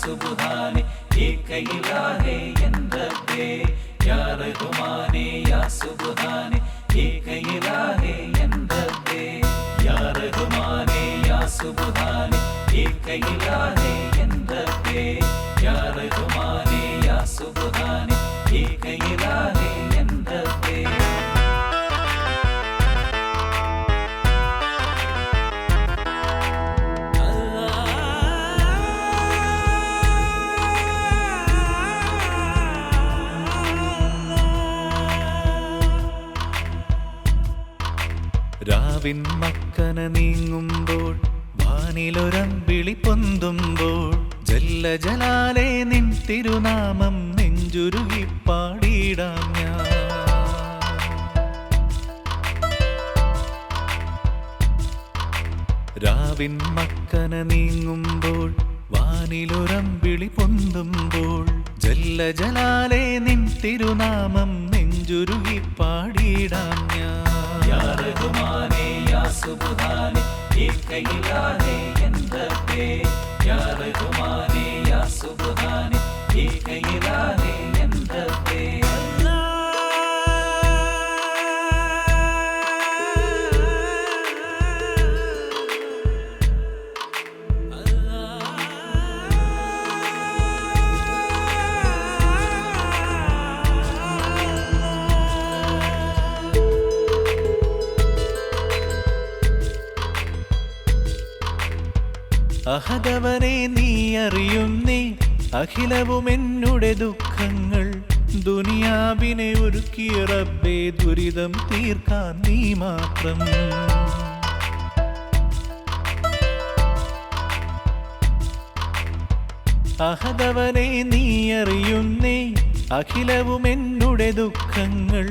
सुबहाने एक इलाहे यंदबे या रहमाने या सुबहाने एक इलाहे यंदबे या रहमाने या सुबहाने एक इलाहे यंदबे या रहमाने या सुबहाने एक इलाहे यंदबे രാവിൻ മക്കന നീങ്ങുമ്പോൾ വാനിലൊരമ്പിളി പൊന്തുമ്പോൾ ജല്ല ജലാലേ നിൻ തിരുനാമം നെഞ്ചുരുകി പാടിയിടാം ഞാൻ. രാവിൻ മക്കന നീങ്ങുമ്പോൾ വാനിലൊരമ്പിളി പൊന്തുമ്പോൾ ജല്ല ജലാലേ നിൻ തിരുനാമം നെഞ്ചുരുകി പാടിയിടാം ഞാൻ. या रहमाने या सुबहाने एक इलाहे यंदबे या रहमाने या सुबहाने एक इलाहे यंदबे അഹദവനെ നീ അറിയുന്നേ അഖിലവും എന്നുടെ ദുഃഖങ്ങൾ ദുനിയാവിനെ ഒരുക്കിയ റബ്ബേ ദുരിതം തീർക്കാൻ നീ മാത്രം. അഹദവനെ നീ അറിയുന്നേ അഖിലവും എന്നുടെ ദുഃഖങ്ങൾ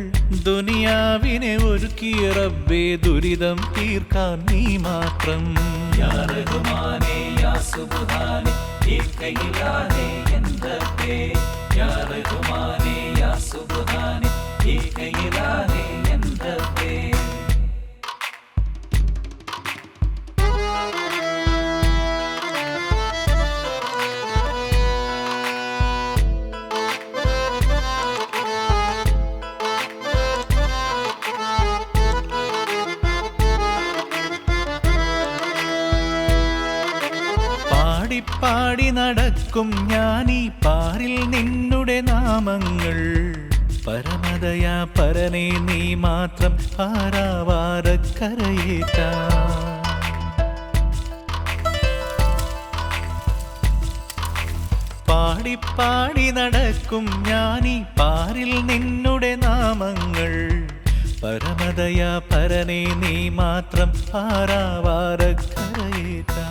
ദുനിയാവിനെ ഒരുക്കിയ റബ്ബേ ദുരിതം തീർക്കാൻ നീ മാത്രം. या रहमाने या सुबहाने एक इलाहे यंदबे या रहमाने या सुबहाने एक इलाहे यंदबे പാടി നടക്കും ഞാനീ പാരിൽ നിന്നുടെ നാമങ്ങൾ പരമദയാ പരനേ നീ മാത്രം പാരാവാരക്കരയേറ്റാ. പാടി നടക്കും ഞാനീ പാരിൽ നിന്നുടെ നാമങ്ങൾ പരമദയാ പരനേ നീ മാത്രം പാരാവാരക്കരയേറ്റാ.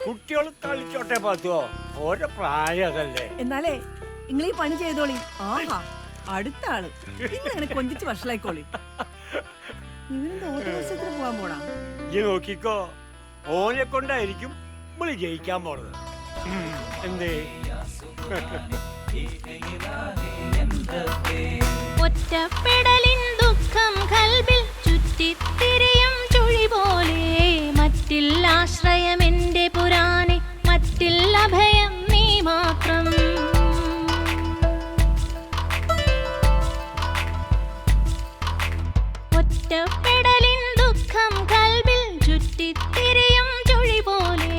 കുട്ടികൾ കളിച്ചോട്ടെ പത്തുവോ ഓരോ പ്രായമല്ലേ. എന്നാലേ നിങ്ങൾ ഈ പണി ചെയ്തോളി. ആഹാ അടുത്ത ആള് ഇങ്ങനെ കൊഞ്ചിച്ച് വഷളായിക്കോളി. ഇവനെന്താ ഓട്ടോമത്സരത്തിന് പോവാൻ പോണാ? ഈ നോക്കിക്കോ ഓനെ കൊണ്ടായിരിക്കും നമ്മള് ജയിക്കാൻ പോണത്. എന്തേ ഒറ്റപ്പെടലിൻ ദുഃഖം കൽബിൽ ചുറ്റിത്തിരിയും ചുഴി പോലെ മറ്റില്ല ആശ്രയം എന്റെ പുരാനെ മറ്റില്ല ഭയം നീ മാത്രം. ഒറ്റപ്പെടലിൻ ദുഃഖം കൽബിൽ ചുറ്റിത്തിരിയും ചുഴി പോലെ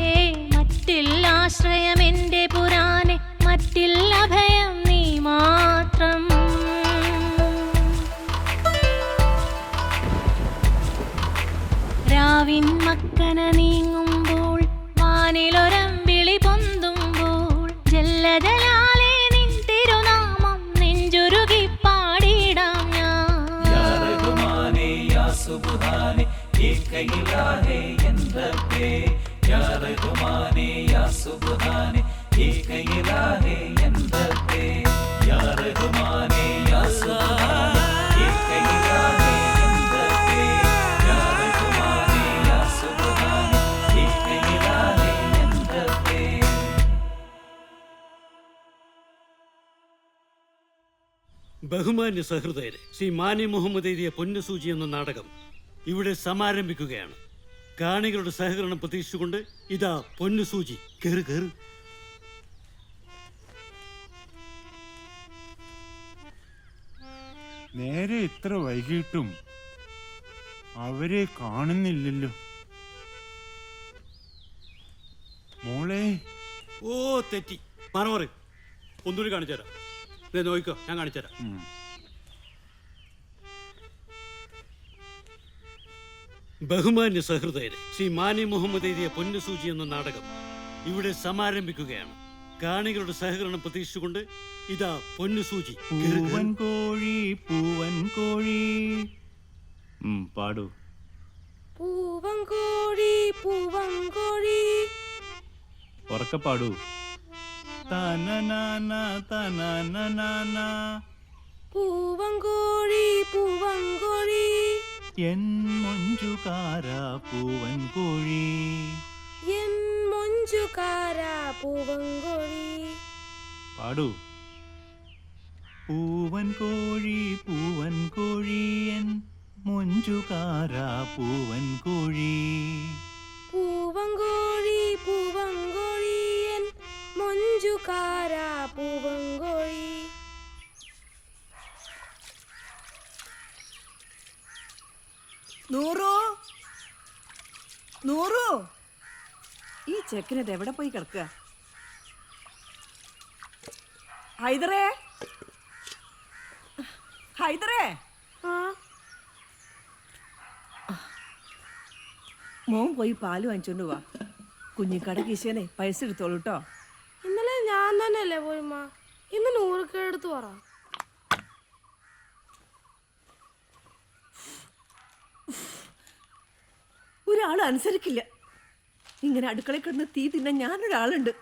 മറ്റില്ല ആശ്രയം എന്റെ പുരാനെ മറ്റില്ല ഭയം നീ മാത്രം. രാവിൻ മക്കന നീങ്ങുമ്പോൾ വാനിലൊരമ്പിളി പൊന്തുമ്പോൾ ജല്ല ജലാലേ നിൻ തിരുനാമം നെഞ്ചുരുകി പാടിയിടാം ഞാൻ. या रहमाने या सुबहाने एक इलाहे यंदबे या रहमाने या सुबहाने एक इलाहे यंदबे या रहमाने या सुबहाने एक इलाहे यंदबे या रहमाने या सुबहाने एक इलाहे ബഹുമാന്യ സഹൃദയരെ, ശ്രീ മാനി മുഹമ്മദ് എഴുതിയ പൊന്നുസൂചി എന്ന നാടകം ഇവിടെ സമാരംഭിക്കുകയാണ്. കാണികളുടെ സഹകരണം പ്രതീക്ഷിച്ചുകൊണ്ട് ഇതാ പൊന്നുസൂചി. കേറ് കേറ്. നേരെ ഇത്ര വൈകിട്ടും അവരെ കാണുന്നില്ലല്ലോ. മോളെ. ഓ തെറ്റി, മറവറ്. ഒന്നുകൂടി കാണിച്ചു തരാം. നോക്കിക്കോ, ഞാൻ കാണിച്ചു തരാം. ബഹുമാന്യ സഹൃദയരെ, ശ്രീ മാനി മുഹമ്മദ് എഴുതിയ പൊന്നുസൂചി എന്ന നാടകം ഇവിടെ സമാരംഭിക്കുകയാണ്. കാണികളുടെ സഹകരണം പ്രതീക്ഷിച്ചുകൊണ്ട് ഇതാ പൊന്നുസൂചി. പൂവൻ കോഴി പൂവൻ കോഴി. പാടൂ. പൂവൻ കോഴി പൂവൻ കോഴി. ഉറക്കെ പാടൂ. തനനാന തനനാന. പൂവൻ കോഴി പൂവൻ കോഴി. എൻ മൊഞ്ചുകാര പൂവൻ കോഴി. എൻ മൊഞ്ചുകാര പൂവൻ കോഴി. പാടൂ. പൂവൻ കോഴി പൂവൻ കോഴി. എൻ മൊഞ്ചുകാര പൂവൻ കോഴി. പൂവൻ കോഴി പൂവൻ കോഴി. എൻ മൊഞ്ചുകാര പൂവൻ കോഴി. നൂറു, നൂറു, ഈ ചെക്കനത് എവിടെ പോയി കിടക്കുക? ഹൈദറേ, ഹൈദറേ. മോൻ പോയി പാല് വാങ്ങിച്ചോണ്ട് വാ. കുഞ്ഞിക്കട കീശേനെ പൈസ എടുത്തോളൂ കേട്ടോ. ഇന്നലെ ഞാൻ തന്നെയല്ലേ പോയിമ്മ. ഇന്ന് 100 എടുത്ത് പറ. ഒരാൾ അനുസരിക്കില്ല. ഇങ്ങനെ അടുക്കളയിൽ കിടന്ന് തീ തിന്നാൻ ഞാനൊരാളുണ്ട്.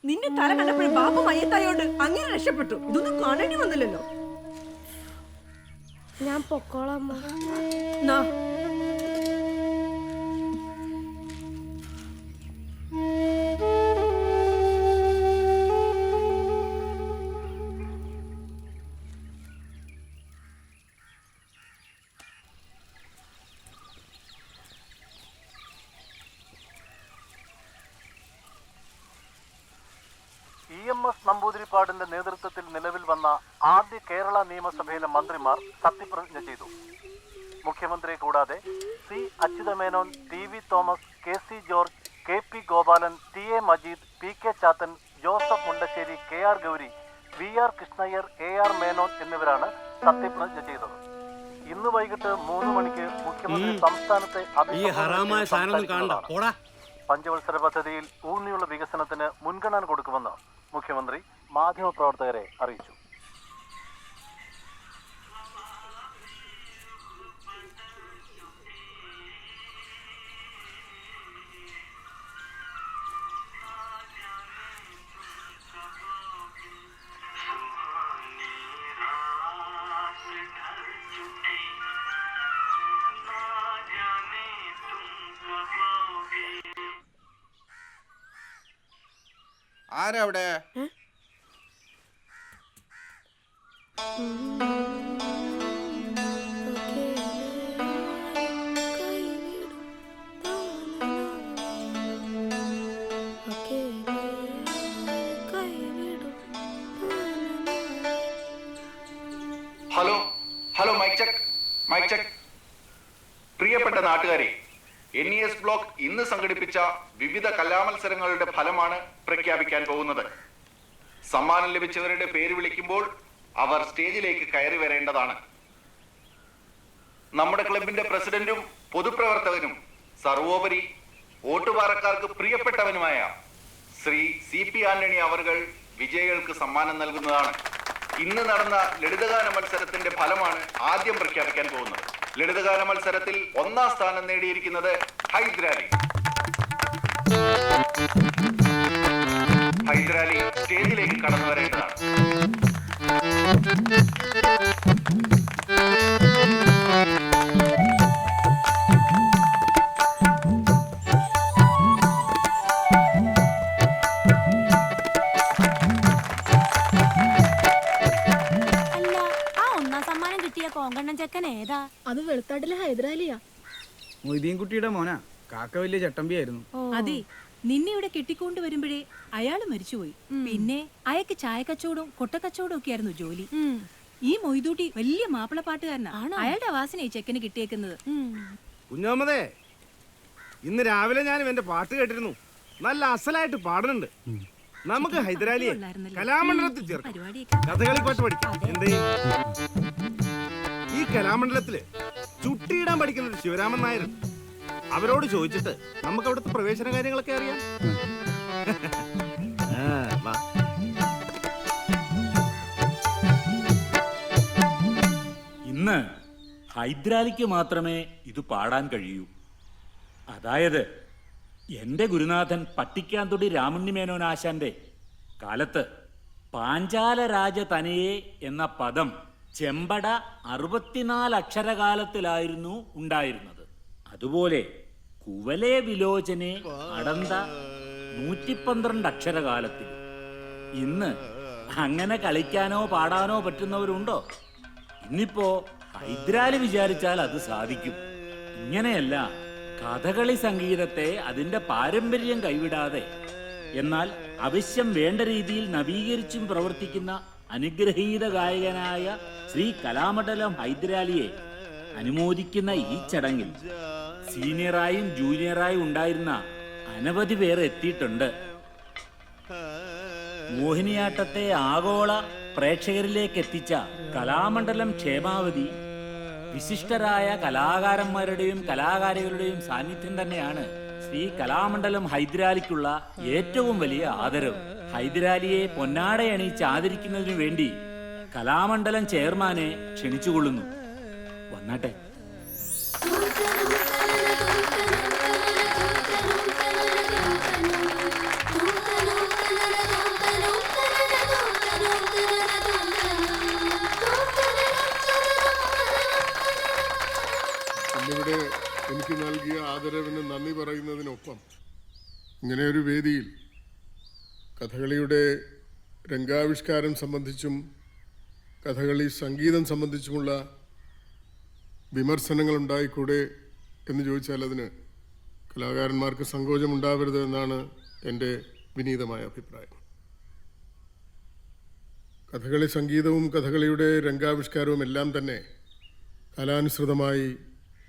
നിന്റെ തല കണ്ടപ്പോഴും ബാപ്പ മയ്യത്തായോണ്ട് അങ്ങനെ രക്ഷപ്പെട്ടു. ഇതൊന്നും കാണേണ്ടി വന്നില്ലല്ലോ. ഞാൻ പൊക്കോളാം. EMS നമ്പൂതിരിപ്പാടിന്റെ നേതൃത്വത്തിൽ നിലവിൽ വന്ന ആദ്യ കേരള നിയമസഭയിലെ മന്ത്രിമാർ സത്യപ്രതിജ്ഞ ചെയ്തു. മുഖ്യമന്ത്രി കൂടാതെ C Achutha Menon, TV Thomas, KC George, KP Gopalan, TA Majeed, PK Chathan, Joseph Mundassery, KR Gauri, VR Krishna Iyer, AR Menon എന്നിവരാണ് സത്യപ്രതിജ്ഞ ചെയ്തത്. ഇന്ന് വൈകിട്ട് 3 മണിക്ക് മുഖ്യമന്ത്രി സംസ്ഥാനത്തെ പഞ്ചവത്സര പദ്ധതിയിൽ ഊന്നിയുള്ള വികസനത്തിന് മുൻഗണന കൊടുക്കുമെന്ന് മുഖ്യമന്ത്രി മാധ്യമപ്രവർത്തകരെ അറിയിച്ചു. ആരവിടെ? Hello hello, mic check, mic check. പ്രിയപ്പെട്ട നാട്ടുകാരെ, NES ബ്ലോക്ക് ഇന്ന് സംഘടിപ്പിച്ച വിവിധ കലാമത്സരങ്ങളുടെ ഫലമാണ് പ്രഖ്യാപിക്കാൻ പോകുന്നത്. സമ്മാനം ലഭിച്ചവരുടെ പേര് വിളിക്കുമ്പോൾ അവർ സ്റ്റേജിലേക്ക് കയറി വരേണ്ടതാണ്. നമ്മുടെ ക്ലബിന്റെ പ്രസിഡന്റും പൊതുപ്രവർത്തകനും സർവോപരി ഓട്ടുപാറക്കാർക്ക് പ്രിയപ്പെട്ടവനുമായ ശ്രീ CP ആന്റണി അവർകൾ വിജയികൾക്ക് സമ്മാനം നൽകുന്നതാണ്. ഇന്ന് നടന്ന ലളിതഗാന മത്സരത്തിന്റെ ഫലമാണ് ആദ്യം പ്രഖ്യാപിക്കാൻ പോകുന്നത്. ലളിതഗാന മത്സരത്തിൽ 1ാം സ്ഥാനം നേടിയിരിക്കുന്നത് ഹൈദരാലി. ഹൈദരാലി സ്റ്റേജിലേക്ക് കടന്നു വരേണ്ടതാണ്. അല്ല, ചെക്കൻ ഏതാ? അത് വെളുത്താട്ടിലെ ഹൈദരാലിയാ. മൊയ്തീൻ കുട്ടിയുടെ മോനാ. കാക്ക വലിയ ചട്ടമ്പിയായിരുന്നു. അതെ, നിന്നെ ഇവിടെ കെട്ടിക്കൊണ്ട് വരുമ്പോഴേ അയാള് മരിച്ചുപോയി. പിന്നെ അയാൾക്ക് ചായക്കച്ചവടവും കൊട്ടക്കച്ചവടവും ഒക്കെ ആയിരുന്നു ജോലി. ഈ മൊയ്തൂട്ടി വലിയ മാപ്പിളപ്പാട്ടുകാരനാ. അയാളുടെ വാസന ഈ ചെക്കന് കിട്ടിയേക്കുന്നത്. കുഞ്ഞോമതേ, ഇന്ന് രാവിലെ ഞാൻ എന്റെ പാട്ട് കേട്ടിരുന്നു. നല്ല അസലായിട്ട് പാടുന്നുണ്ട്. നമുക്ക് ഹൈദരാലിയെ കലാമണ്ഡലത്തിൽ ചേർക്കാം. കഥകളി പാട്ട് പഠിക്കാം. എന്തേ, ഈ കലാമണ്ഡലത്തില് ചുട്ടിയിടാൻ പഠിക്കുന്നത് ശിവരാമൻ നായർ. അവരോട് ചോദിച്ചിട്ട് നമുക്ക് അവിടുത്തെ പ്രവേശന കാര്യങ്ങളൊക്കെ അറിയാം. ഇന്ന് ഹൈദരാലിക്ക് മാത്രമേ ഇത് പാടാൻ കഴിയൂ. അതായത് എൻ്റെ ഗുരുനാഥൻ പട്ടിക്കാന്തൊടി രാമുണ്ണിമേനോനാശാന്റെ കാലത്ത് പാഞ്ചാല രാജ തനയെ എന്ന പദം ചെമ്പട 64 അക്ഷരകാലത്തിലായിരുന്നു ഉണ്ടായിരുന്നത്. അതുപോലെ കുവലേ വിലോചനെ അടന്ത 112 അക്ഷരകാലത്തിൽ. ഇന്ന് അങ്ങനെ കളിക്കാനോ പാടാനോ പറ്റുന്നവരുണ്ടോ? ഇന്നിപ്പോ ഹൈദരാലി വിചാരിച്ചാൽ അത് സാധിക്കും. ഇങ്ങനെയല്ല, കഥകളി സംഗീതത്തെ അതിന്റെ പാരമ്പര്യം കൈവിടാതെ എന്നാൽ അവശ്യം വേണ്ട രീതിയിൽ നവീകരിച്ചും പ്രവർത്തിക്കുന്ന അനുഗ്രഹീത ഗായകനായ ശ്രീ കലാമണ്ഡലം ഹൈദരാലിയെ അനുമോദിക്കുന്ന ഈ ചടങ്ങിൽ സീനിയറായും ജൂനിയറായും ഉണ്ടായിരുന്ന അനവധി പേർ എത്തിയിട്ടുണ്ട്. മോഹിനിയാട്ടത്തെ ആഗോള പ്രേക്ഷകരിലേക്ക് എത്തിച്ച കലാമണ്ഡലം ക്ഷേമാവതി വിശിഷ്ടരായ കലാകാരന്മാരുടെയും കലാകാരികളുടെയും സാന്നിധ്യം തന്നെയാണ് ശ്രീ കലാമണ്ഡലം ഹൈദരാലിക്കുള്ള ഏറ്റവും വലിയ ആദരവ്. ഹൈദരാലിയെ പൊന്നാടയണിയിച്ച് ആദരിക്കുന്നതിനു വേണ്ടി കലാമണ്ഡലം ചെയർമാനെ ക്ഷണിച്ചുകൊള്ളുന്നു. വന്നാട്ടെ. ഇന്നിവിടെ എനിക്ക് നൽകിയ ആദരവിന് നന്ദി പറയുന്നതിനൊപ്പം ഇങ്ങനെയൊരു വേദിയിൽ കഥകളിയുടെ രംഗാവിഷ്കാരം സംബന്ധിച്ചും കഥകളി സംഗീതം സംബന്ധിച്ചുമുള്ള വിമർശനങ്ങൾ ഉണ്ടായിക്കൂടെ എന്ന് ചോദിച്ചാൽ അതിന് കലാകാരന്മാർക്ക് സങ്കോചമുണ്ടാവരുത് എന്നാണ് എൻ്റെ വിനീതമായ അഭിപ്രായം. കഥകളി സംഗീതവും കഥകളിയുടെ രംഗാവിഷ്കാരവും എല്ലാം തന്നെ കാലാനുസൃതമായി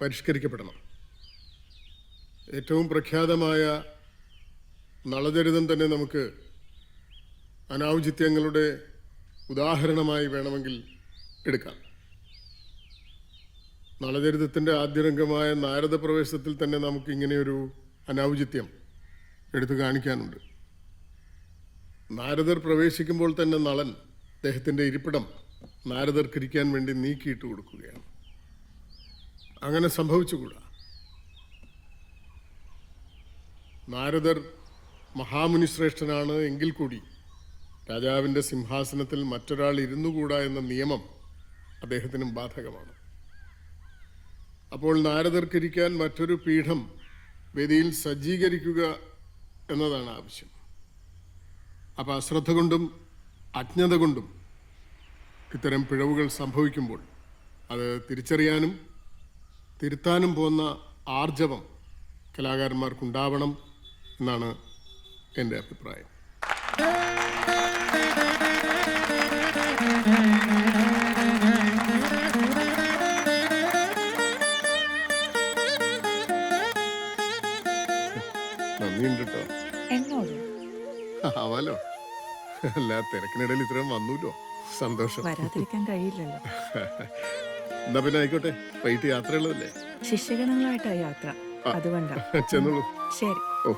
പരിഷ്കരിക്കപ്പെടണം. ഏറ്റവും പ്രഖ്യാതമായ നളചരിതം തന്നെ നമുക്ക് അനൗചിത്യങ്ങളുടെ ഉദാഹരണമായി വേണമെങ്കിൽ എടുക്കാം. നളചരിതത്തിൻ്റെ ആദ്യരംഗമായ നാരദ പ്രവേശത്തിൽ തന്നെ നമുക്ക് ഇങ്ങനെയൊരു അനൗചിത്യം എടുത്തു കാണിക്കാനുണ്ട്. നാരദർ പ്രവേശിക്കുമ്പോൾ തന്നെ നളൻ അദ്ദേഹത്തിൻ്റെ ഇരിപ്പിടം നാരദർക്കിരിക്കാൻ വേണ്ടി നീക്കിയിട്ട് കൊടുക്കുകയാണ്. അങ്ങനെ സംഭവിച്ചുകൂടാ. നാരദർ മഹാമുനി ശ്രേഷ്ഠനാണ് എങ്കിൽ കൂടി രാജാവിൻ്റെ സിംഹാസനത്തിൽ മറ്റൊരാൾ ഇരുന്നുകൂടാ എന്ന നിയമം അദ്ദേഹത്തിനും ബാധകമാണ്. അപ്പോൾ നാരദർക്കിരിക്കാൻ മറ്റൊരു പീഠം വേദിയിൽ സജ്ജീകരിക്കുക എന്നതാണ് ആവശ്യം. അപ്പോൾ അശ്രദ്ധ കൊണ്ടും അജ്ഞത കൊണ്ടും ഇത്തരം പിഴവുകൾ സംഭവിക്കുമ്പോൾ അത് തിരിച്ചറിയാനും തിരുത്താനും പോകുന്ന ആർജവം കലാകാരന്മാർക്കുണ്ടാവണം എന്നാണ് എൻ്റെ അഭിപ്രായം. നന്ദിയുണ്ട് കേട്ടോ. ആവാലോ, അല്ല തിരക്കിനിടയിൽ ഇത്രയും വന്നൂല്ലോ. സന്തോഷം. വരാതിരിക്കാൻ കഴിയില്ലല്ലോ. എന്നാ പിന്നെ ആയിക്കോട്ടെ, വൈകിട്ട് യാത്രയുള്ളതല്ലേ? ശിഷ്യഗണങ്ങളായിട്ടാ യാത്ര, അതുകൊണ്ടാ. ചെന്നോളൂ. ശരി. ഓ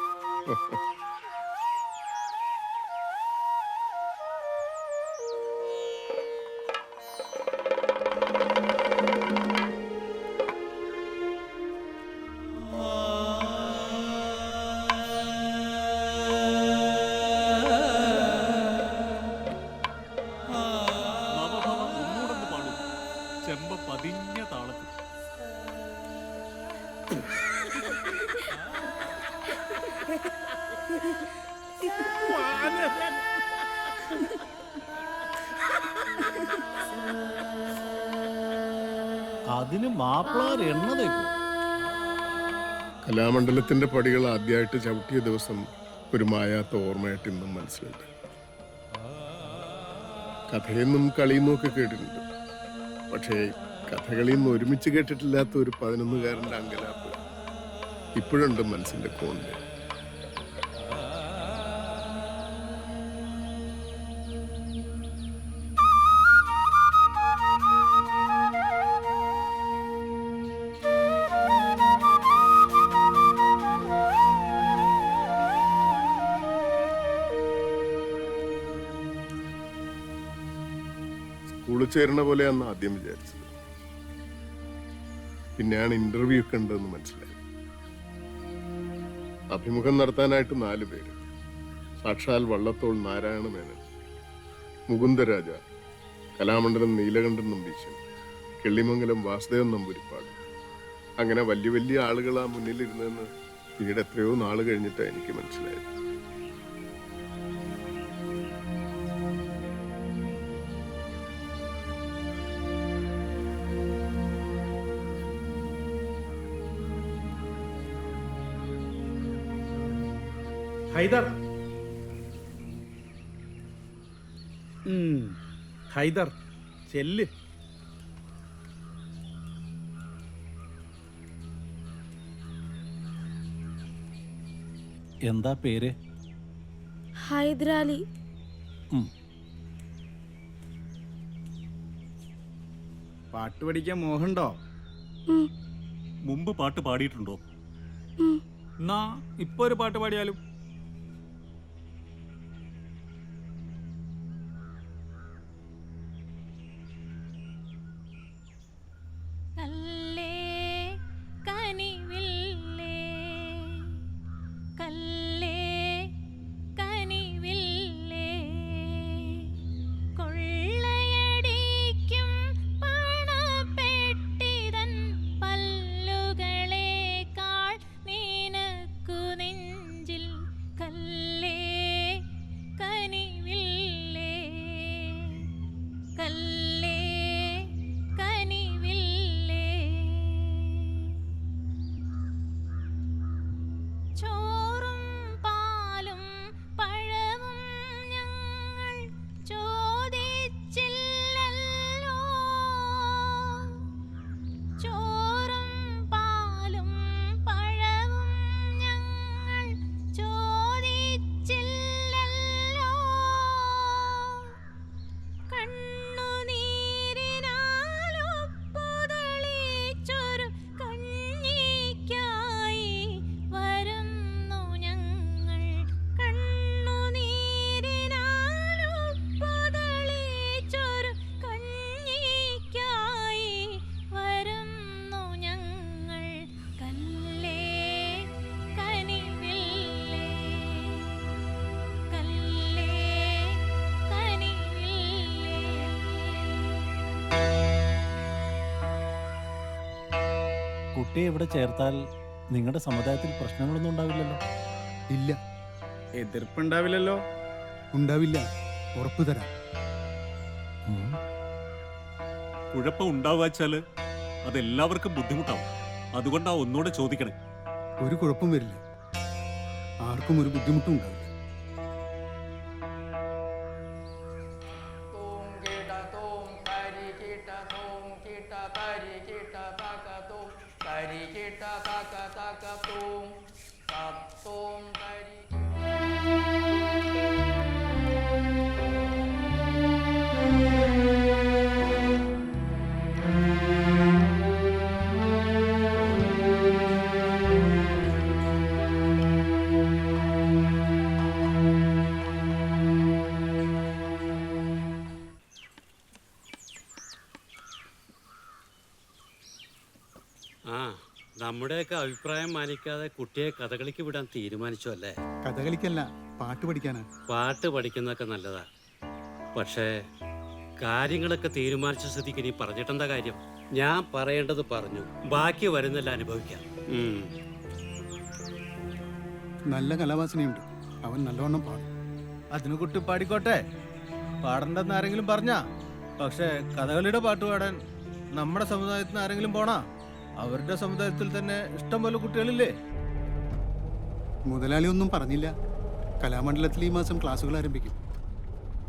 ചെമ്പ പതിഞ്ഞ താളത്തിൽ. അതിന് മാപ്പിളാർ എണ്ണതേ കലാമണ്ഡലത്തിന്റെ പടികൾ ആദ്യമായിട്ട് ചവിട്ടിയ ദിവസം ഒരു മായാത്ത ഓർമ്മയായിട്ട് ഇന്നും മനസ്സിലുണ്ട്. കഥയെന്നും കളിയെന്നും ഒക്കെ കേട്ടിട്ടുണ്ട്. പക്ഷേ കഥകളിൽ നിന്ന് ഒരുമിച്ച് കേട്ടിട്ടില്ലാത്ത ഒരു 11-കാരൻ്റെ അങ്കലാപ്പ് ഇപ്പോഴുണ്ട് മനസ്സിന്റെ കോണില്. സ്കൂളിൽ ചേരുന്ന പോലെ അന്ന് ആദ്യം വിചാരിച്ചത്. പിന്നെയാണ് ഇന്റർവ്യൂ ഒക്കെ ഉണ്ടെന്ന് മനസ്സിലായത്. അഭിമുഖം നടത്താനായിട്ട് 4 പേര്. സാക്ഷാൽ വള്ളത്തോൾ നാരായണ മേനൻ, മുകുന്ദരാജ, കലാമണ്ഡലം നീലകണ്ഠൻ നമ്പീശൻ, കിള്ളിമംഗലം വാസുദേവൻ നമ്പൂരിപ്പാട്. അങ്ങനെ വലിയ വലിയ ആളുകളാ മുന്നിലിരുന്നെന്ന് പിന്നീട് എത്രയോ നാൾ കഴിഞ്ഞിട്ടാണ് എനിക്ക് മനസ്സിലായത്. ഹൈദർ, ഹൈദർ ചെല്ല്. എന്താ പേര്? ഹൈദരാലി. പാട്ട് പഠിക്കാൻ മോഹമുണ്ടോ? മുമ്പ് പാട്ട് പാടിയിട്ടുണ്ടോ? എന്നാ ഇപ്പൊ ഒരു പാട്ട് പാടിയാലും. കുട്ടിയെ ഇവിടെ ചേർത്താൽ നിങ്ങളുടെ സമുദായത്തിൽ പ്രശ്നങ്ങളൊന്നും ഉണ്ടാവില്ലല്ലോ? ഇല്ല. എതിർപ്പുണ്ടാവില്ലല്ലോ? ഉണ്ടാവില്ല, ഉറപ്പു തരാം. കുഴപ്പം ഉണ്ടാവുകച്ചാല് അതെല്ലാവർക്കും ബുദ്ധിമുട്ടാവും. അതുകൊണ്ടാ ഒന്നുകൂടെ ചോദിക്കണേ. ഒരു കുഴപ്പം വരില്ല, ആർക്കും ഒരു ബുദ്ധിമുട്ടും ഉണ്ടാവില്ല. നമ്മുടെയൊക്കെ അഭിപ്രായം മാനിക്കാതെ കുട്ടിയെ കഥകളിക്ക് വിടാൻ തീരുമാനിച്ചു അല്ലേ? കഥകളിക്കല്ല, പാട്ട് പഠിക്കാനാ. പാട്ട് പഠിക്കുന്നതൊക്കെ നല്ലതാ. പക്ഷേ കാര്യങ്ങളൊക്കെ തീരുമാനിച്ച സ്ഥിതിക്ക് നീ പറഞ്ഞിട്ടെന്താ കാര്യം? ഞാൻ പറയേണ്ടത് പറഞ്ഞു, ബാക്കി വരുന്നില്ല അനുഭവിക്കാം. നല്ല കലാവാസനയുണ്ട്, അവൻ നല്ലവണ്ണം പാടും. അതിന് കുട്ടി പാടിക്കോട്ടെ, പാടണ്ടെന്ന് ആരെങ്കിലും പറഞ്ഞാ? പക്ഷേ കഥകളിയുടെ പാട്ട് പാടാൻ നമ്മുടെ സമുദായത്തിൽ നിന്ന് ആരെങ്കിലും പോണാ? അവരുടെ സമുദായത്തിൽ തന്നെ ഇഷ്ടം പോലെ കുട്ടികളില്ലേ? മുതലാളി ഒന്നും പറഞ്ഞില്ല. കലാമണ്ഡലത്തിൽ ഈ മാസം ക്ലാസ്സുകൾ ആരംഭിക്കും.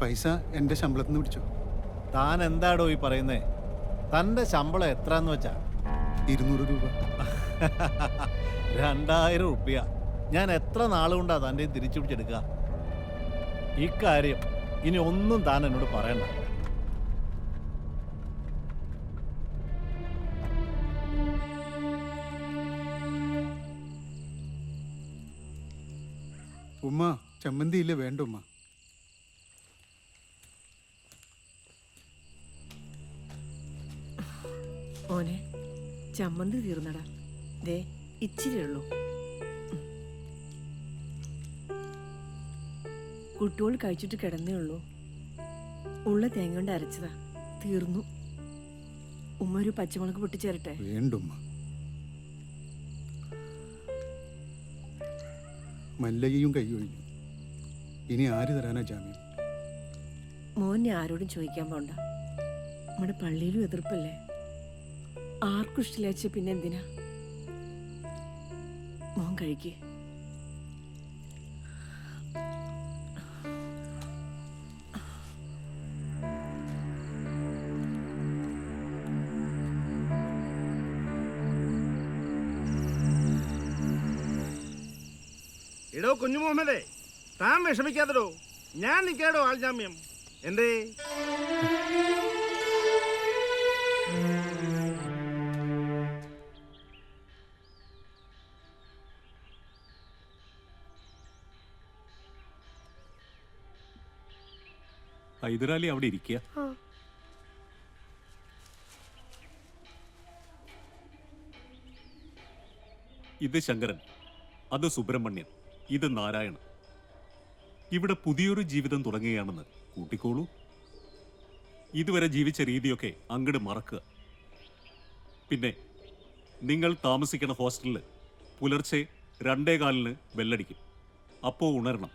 പൈസ എൻ്റെ ശമ്പളത്തിൽ നിന്ന് പിടിച്ചു. താൻ എന്താടോ ഈ പറയുന്നേ? തൻ്റെ ശമ്പളം എത്രന്ന് വെച്ചാ? 200 രൂപ. 2000 റുപ്യ. ഞാൻ എത്ര നാളുകൊണ്ടാ തൻ്റെ തിരിച്ചു പിടിച്ചെടുക്കുക? ഇക്കാര്യം ഇനി ഒന്നും താൻ എന്നോട് പറയണ്ട. ഉമ്മ ചമ്മന്തി ഇല്ല? വേണ്ട ഉമ്മ. മോനെ ചമ്മന്തി തീർന്നടാ. ദേ ഇച്ചിരി ഉള്ളൂ. കുട്ടികൾ കഴിച്ചിട്ട് കിടന്നേ ഉള്ളൂ. ഉള്ള തേങ്ങ കൊണ്ട് അരച്ചതാ, തീർന്നു. ഉമ്മ ഒരു പച്ചമുളക് പൊട്ടിച്ചേരട്ടെ? വേണ്ടുമ്മ. മല്ലയും കൈ ഒഴിഞ്ഞു. ഇനി ആര് തരാനാ ജാമ്യം? മോനെ ആരോടും ചോദിക്കാൻ പോണ്ട. നമ്മുടെ പള്ളിയിലും എതിർപ്പല്ലേ. ആർക്കും ഇഷ്ടമില്ലാച്ച പിന്നെ എന്തിനാ? മോൻ കഴിക്കേ. എടോ കുഞ്ഞു മുഹമ്മദേ, താൻ വിഷമിക്കാത്തടോ. ഞാൻ നിൽക്കാടോ ആൾ ജാമ്യം. എന്തേ? ഹൈദരാലി അവിടെ ഇരിക്കുക. ഇത് ശങ്കരൻ, അത് സുബ്രഹ്മണ്യൻ, ഇത് നാരായണൻ. ഇവിടെ പുതിയൊരു ജീവിതം തുടങ്ങുകയാണെന്ന് കൂട്ടിക്കോളൂ. ഇതുവരെ ജീവിച്ച രീതിയൊക്കെ അങ്ങട് മറക്കുക. പിന്നെ നിങ്ങൾ താമസിക്കുന്ന ഹോസ്റ്റലിൽ പുലർച്ചെ 2:15 ബെല്ലടിക്കും. അപ്പോൾ ഉണരണം.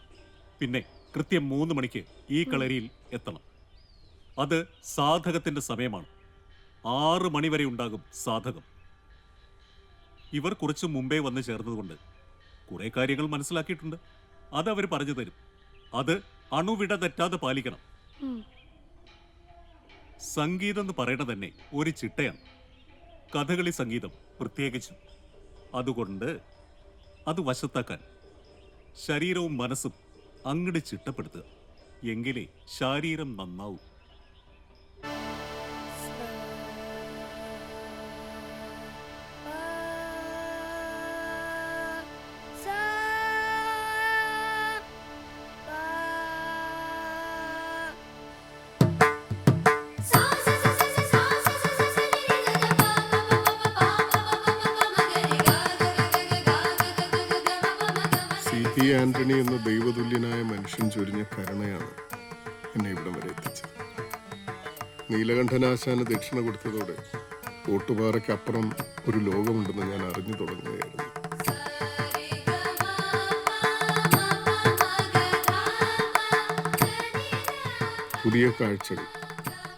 പിന്നെ കൃത്യം 3 മണിക്ക് ഈ കളരിയിൽ എത്തണം. അത് സാധകത്തിന്റെ സമയമാണ്. 6 മണി വരെ ഉണ്ടാകും സാധകം. ഇവർ കുറച്ച് മുമ്പേ വന്ന് ചേർന്നതുകൊണ്ട് കുറെ കാര്യങ്ങൾ മനസ്സിലാക്കിയിട്ടുണ്ട്. അതവർ പറഞ്ഞു തരും. അത് അണുവിട തെറ്റാതെ പാലിക്കണം. സംഗീതം എന്ന് പറയുന്നത് തന്നെ ഒരു ചിട്ടയാണ്, കഥകളി സംഗീതം പ്രത്യേകിച്ചും. അതുകൊണ്ട് അത് വശത്താക്കാൻ ശരീരവും മനസ്സും അങ്ങട് ചിട്ടപ്പെടുത്തുക. എങ്കിലേ ശാരീരം നന്നാവൂ. C.P. ആന്റണി എന്ന ദൈവതുല്യനായ മനുഷ്യൻ ചൊരിഞ്ഞ കരുണയാണ് എന്നെ ഇവിടം വരെ എത്തിച്ചത്. നീലകണ്ഠനാശാന് ദക്ഷിണ കൊടുത്തതോടെ ഓട്ടുപാറയ്ക്കപ്പുറം ഒരു ലോകമുണ്ടെന്ന് ഞാൻ അറിഞ്ഞു തുടങ്ങുകയായിരുന്നു. പുതിയ കാഴ്ചകൾ,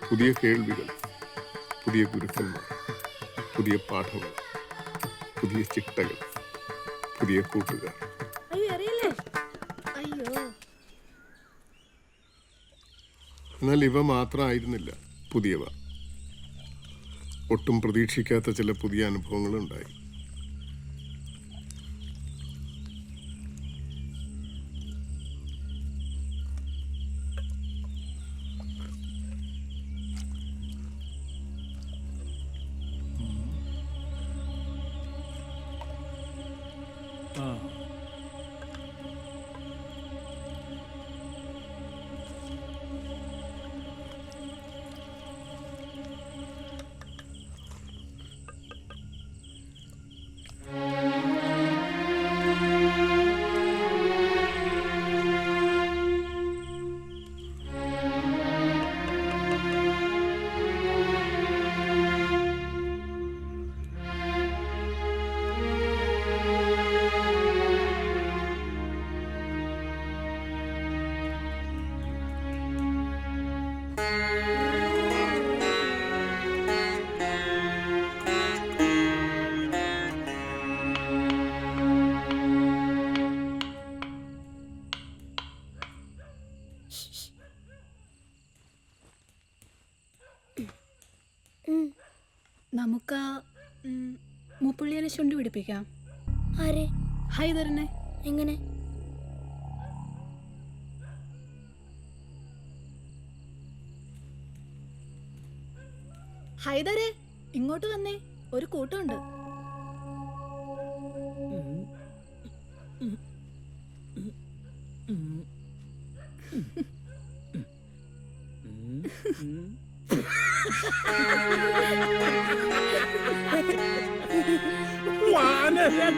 പുതിയ കേൾവികൾ, പുതിയ ഗുരുക്കന്മാർ, പുതിയ പാഠങ്ങൾ, പുതിയ ചിട്ടകൾ, പുതിയ കൂട്ടുകാർ. എന്നാൽ ഇവ മാത്രമായിരുന്നില്ല പുതിയവ. ഒട്ടും പ്രതീക്ഷിക്കാത്ത ചില പുതിയ അനുഭവങ്ങളുണ്ടായി. നമുക്ക് മുപ്പുള്ളിയെ ചുണ്ടി പിടിപ്പിക്കാം. ആരെ? ഹൈദറിനെ. എങ്ങനെ? ഹൈദരെ ഇങ്ങോട്ട് വന്നേ, ഒരു കൂട്ടമുണ്ട്. വാനരൻ.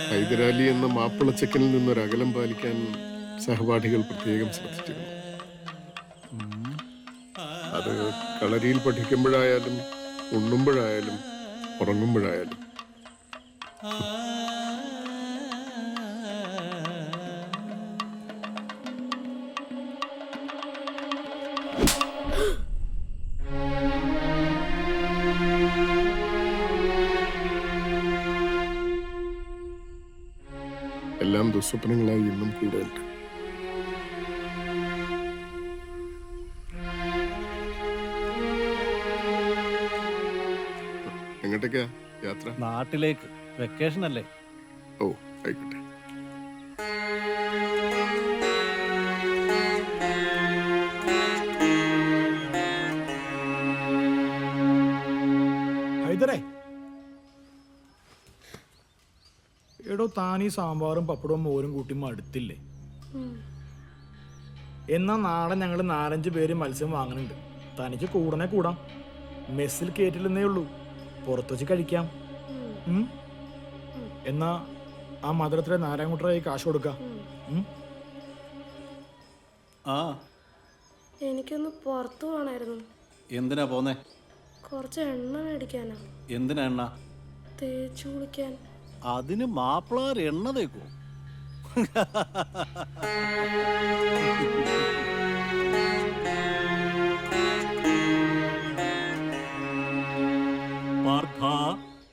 ഹൈദരാലി എന്ന മാപ്പിളച്ചക്കനിൽ നിന്നൊരകലം പാലിക്കാൻ സഹപാഠികൾ പ്രത്യേകം ശ്രദ്ധിച്ചിരുന്നു. അത് കളരിയിൽ പഠിക്കുമ്പോഴായാലും ഉണ്ണുമ്പോഴായാലും ഉറങ്ങുമ്പോഴായാലും. എല്ലാം ദുസ്വപ്നങ്ങളായി ഇന്നും കൂടുതലുണ്ട്. എങ്ങോട്ടേക്കാ യാത്ര? നാട്ടിലേക്ക്. വെക്കേഷൻ അല്ലേ? ഓ ആയിക്കോട്ടെ. ഹൈദരേ, എടോ താൻ ഈ സാമ്പാറും പപ്പടവും മോരും കൂട്ടി മടുത്തില്ലേ? എന്നാ നാളെ ഞങ്ങൾ 4-5 പേര് മത്സ്യം വാങ്ങുന്നുണ്ട്. തനിക്ക് കൂടനെ കൂടാം. മെസ്സിൽ കയറ്റില്ലെന്നേ ഉള്ളൂ, പുറത്തു വെച്ച് കഴിക്കാം. എന്നാ ആ മധുരത്തിലെ നാരായണക്കുട്ടറായി കാശ് കൊടുക്കാം. എനിക്കൊന്ന് പുറത്തു പോകണമായിരുന്നു. എന്തിനാ പോന്നേ? കുറച്ച് എണ്ണ മേടിക്കാനാ. എന്തിനാ എണ്ണ? തേച്ചു കുളിക്കാൻ. അതിന് മാപ്പിളാർ എണ്ണ തേക്കോ? പാർത്ഥ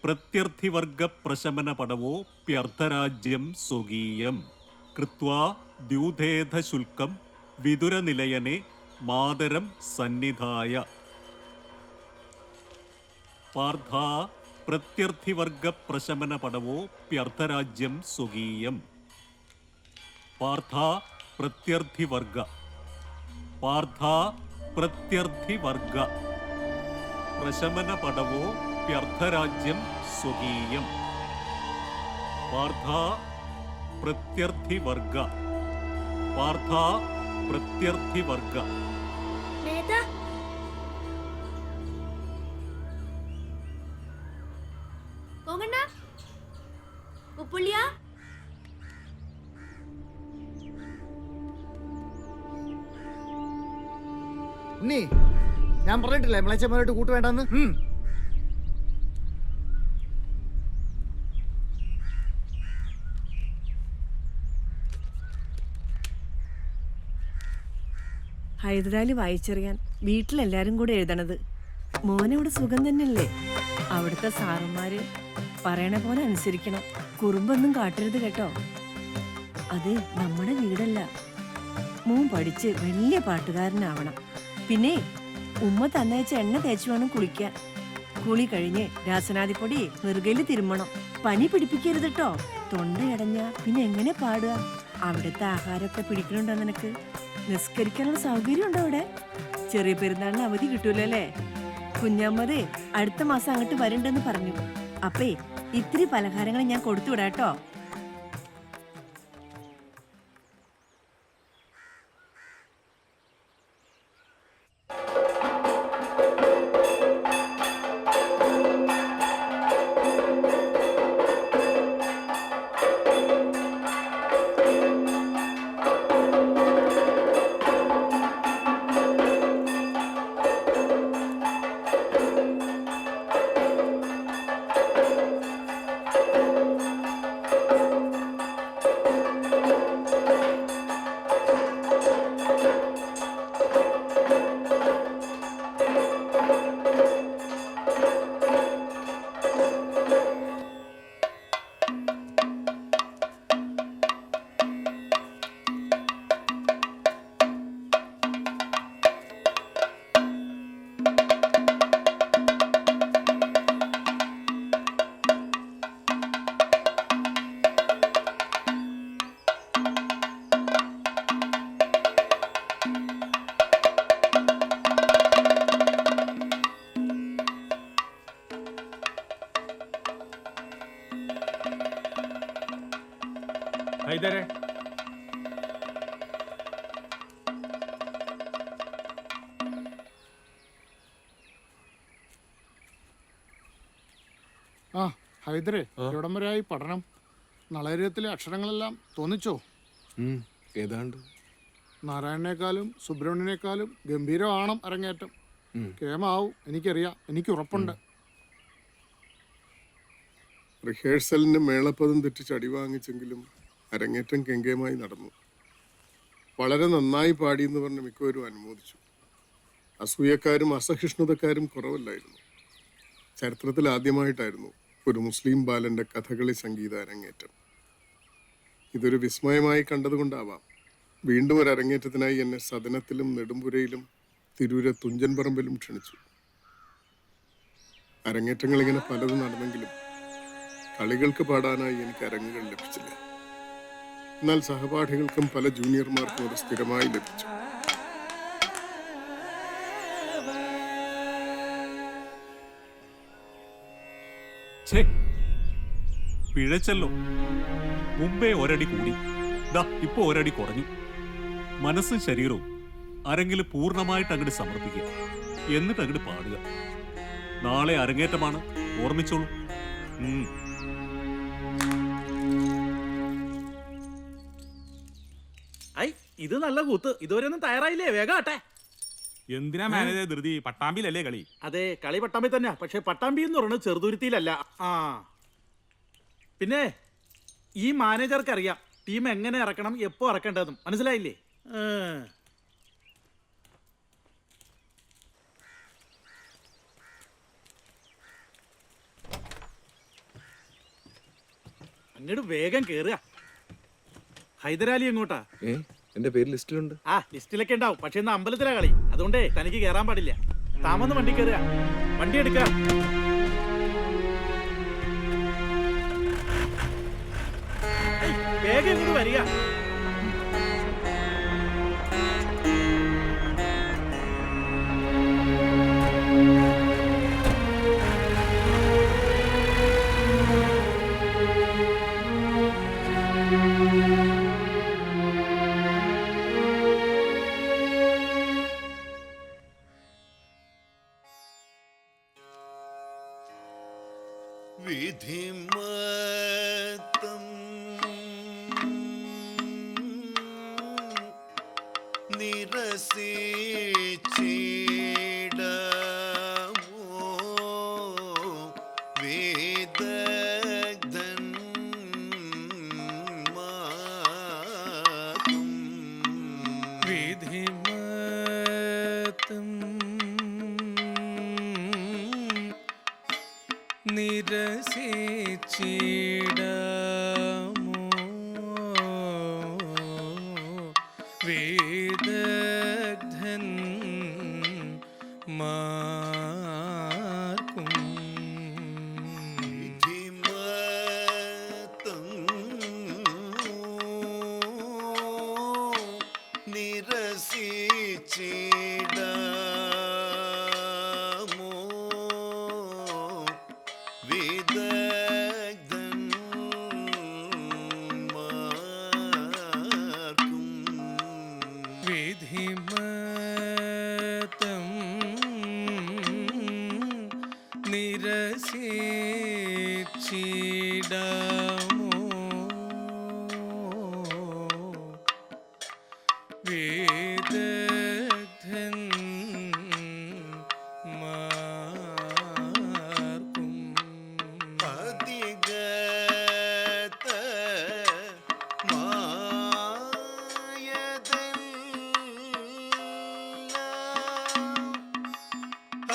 പ്രത്യർത്ഥിവർഗ പ്രശമന പടവോ പ്യർത്ഥരാജ്യം സ്വകീയം കൃത്വാ ദ്യൂതേധ ശുൽക്കം വിതുരനിലയനെ മാതരം സന്നിധായ. പാർത്ഥ പ്രത്യർത്ഥിവർഗ പ്രശമന പടവോ പ്യർത്ഥരാജ്യം സ്വകീയം. പാർത്ഥ പ്രത്യർത്ഥിവർഗ. പാർത്ഥ പ്രത്യർത്ഥിവർഗ പ്രശമന പടവോ പ്യർത്ഥരാജ്യം സ്വകീയം. പാർത്ഥ പ്രത്യർത്ഥിവർഗ. പാർത്ഥ പ്രത്യർത്ഥിവർഗ. ഞാൻ പറഞ്ഞിട്ടില്ലേ മിളച്ചമ്മനായിട്ട് കൂട്ട് വേണ്ടെന്ന്. ഹൈദരാലി വായിച്ചറിയാൻ വീട്ടിലെല്ലാരും കൂടെ എഴുതണത്. മോനവിടെ സുഖം തന്നെയല്ലേ? അവിടുത്തെ സാറന്മാര് പറയണ പോലെ അനുസരിക്കണം. കുറുമ്പൊന്നും കാട്ടരുത് കേട്ടോ. അത് നമ്മുടെ വീടല്ല. മോൻ പഠിച്ച് വലിയ പാട്ടുകാരനാവണം. പിന്നെ ഉമ്മ തന്നയച്ച എണ്ണ തേച്ച് വേണം കുളിക്കാൻ. കുളി കഴിഞ്ഞ് രാസനാദിപ്പൊടി നെറുകയിൽ തിരുമ്മണം. പനി പിടിപ്പിക്കരുത് കേട്ടോ. തൊണ്ടയടഞ്ഞ പിന്നെ എങ്ങനെ പാടുക? അവിടുത്തെ ആഹാരമൊക്കെ പിടിക്കണുണ്ടോ നിനക്ക്? നിസ്കരിക്കാനുള്ള സൗകര്യം ഉണ്ടോ അവിടെ? ചെറിയ പെരുന്നാളിന് അവധി കിട്ടൂലോ അല്ലേ? കുഞ്ഞമ്മതേ അടുത്ത മാസം അങ്ങോട്ട് വരണ്ടെന്ന് പറഞ്ഞു. അപ്പേ ഇത്തിരി പലഹാരങ്ങൾ ഞാൻ കൊടുത്തുവിടാട്ടോ. ഹൈദരെ, ആ ഹൈദരെ, എവിടം വരെയായി പഠനം? നളേര്യത്തിലെ അക്ഷരങ്ങളെല്ലാം തോന്നിച്ചോ? ഏതാണ്ട്. നാരായണനേക്കാളും സുബ്രഹ്മണ്യനേക്കാളും ഗംഭീരമാണം അരങ്ങേറ്റം. കേമാവും, എനിക്കറിയാം, എനിക്ക് ഉറപ്പുണ്ട്. റിഹേഴ്സലിന് മേളപ്പദം തെറ്റിച്ച് അടി വാങ്ങിച്ചെങ്കിലും അരങ്ങേറ്റം കെങ്കേമായി നടന്നു. വളരെ നന്നായി പാടിയെന്ന് പറഞ്ഞ് മിക്കവരും അനുമോദിച്ചു. അസൂയക്കാരും അസഹിഷ്ണുതക്കാരും കുറവല്ലായിരുന്നു. ചരിത്രത്തിൽ ആദ്യമായിട്ടായിരുന്നു ഒരു മുസ്ലിം ബാലന്റെ കഥകളി സംഗീത അരങ്ങേറ്റം. ഇതൊരു വിസ്മയമായി കണ്ടതുകൊണ്ടാവാം വീണ്ടും ഒരു അരങ്ങേറ്റത്തിനായി എന്നെ സദനത്തിലും നെടുമ്പുരയിലും തിരൂരെ തുഞ്ചൻ പറമ്പിലും ക്ഷണിച്ചു. അരങ്ങേറ്റങ്ങൾ ഇങ്ങനെ പലതും നടന്നെങ്കിലും കളികൾക്ക് പാടാനായി എനിക്ക് അരങ്ങുകൾ ലഭിച്ചില്ല. എന്നാൽ സഹപാഠികൾക്കും പല ജൂനിയർമാർക്കും അത് സ്ഥിരമായി ലഭിച്ചു. പിഴച്ചല്ലോ. മുമ്പേ ഒരടി കൂടി, ഇപ്പൊ ഒരടി കുറഞ്ഞു. മനസ്സും ശരീരവും അരങ്ങില് പൂർണ്ണമായിട്ട് അങ്ങോട്ട് സമർപ്പിക്കുക, എന്നിട്ട് അങ്ങോട്ട് പാടുക. നാളെ അരങ്ങേറ്റമാണ്, ഓർമ്മിച്ചോളൂ. ഇത് നല്ല കൂത്ത്. ഇതുവരെ ഒന്നും തയ്യാറായില്ലേ? വേഗം ആട്ടെ. എന്തിനാ മാനേജർ ധൃതി? പട്ടാമ്പിയിലല്ലേ കളി? അതെ, കളി പട്ടാമ്പി തന്നെയാ. പക്ഷെ പട്ടാമ്പി എന്ന് പറയുന്നത് ചെറുതുരുത്തിയിലല്ല. പിന്നെ ഈ മാനേജർക്ക് അറിയാം ടീം എങ്ങനെ ഇറക്കണം, എപ്പോ ഇറക്കേണ്ടതും. മനസ്സിലായില്ലേ? അങ്ങോട്ട് വേഗം കേറുക. ഹൈദരാലി എങ്ങോട്ടാ? എന്റെ പേര് ലിസ്റ്റിലുണ്ട്. ലിസ്റ്റിലൊക്കെ ഉണ്ടാവും. പക്ഷെ ഇന്ന് അമ്പലത്തിലാ കളി, അതുകൊണ്ടേ തനിക്ക് കേറാൻ പാടില്ല. താമന്ന് വണ്ടി കയറുക, വണ്ടി എടുക്കുക. വേഗം ഇങ്ങോട്ട് വരിക. വിധിമത്തം നിരസിച്ചിടമോ വേദഗ്ധൻ മാതും വിധിമത്തം നിരസിച്ചിടമോ വേദഗ്ധൻ മാർക്കും വിധിമത്തം നിരസിച്ചിടമോ വിദഗ്ധൻ മാർക്കും വിധിമത്തം നിരസിച്ചിടമോ വേദഗ്ധൻ മാർക്കും അധികത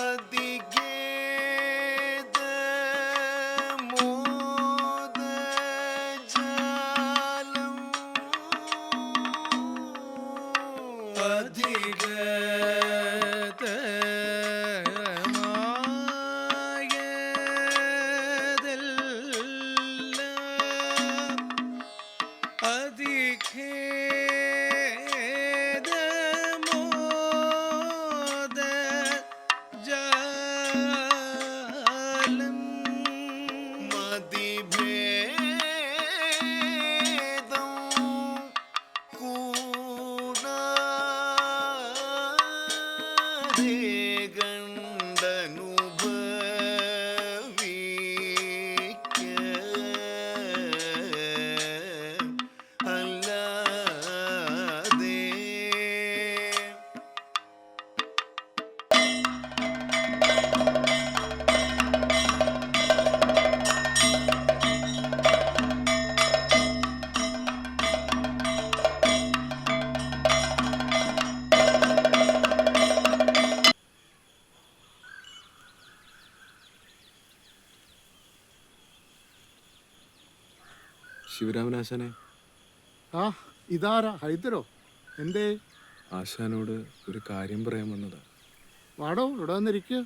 അധികേത മോദജാലം അധികത ശിവരാമനാശാനെ, ആ ഇതാരാ ഹൈദരോ? എന്തേ? ആശാനോട് ഒരു കാര്യം പറയാൻ വന്നതാ. വാടോ, ഇവിടെ വന്നിരിക്കുക.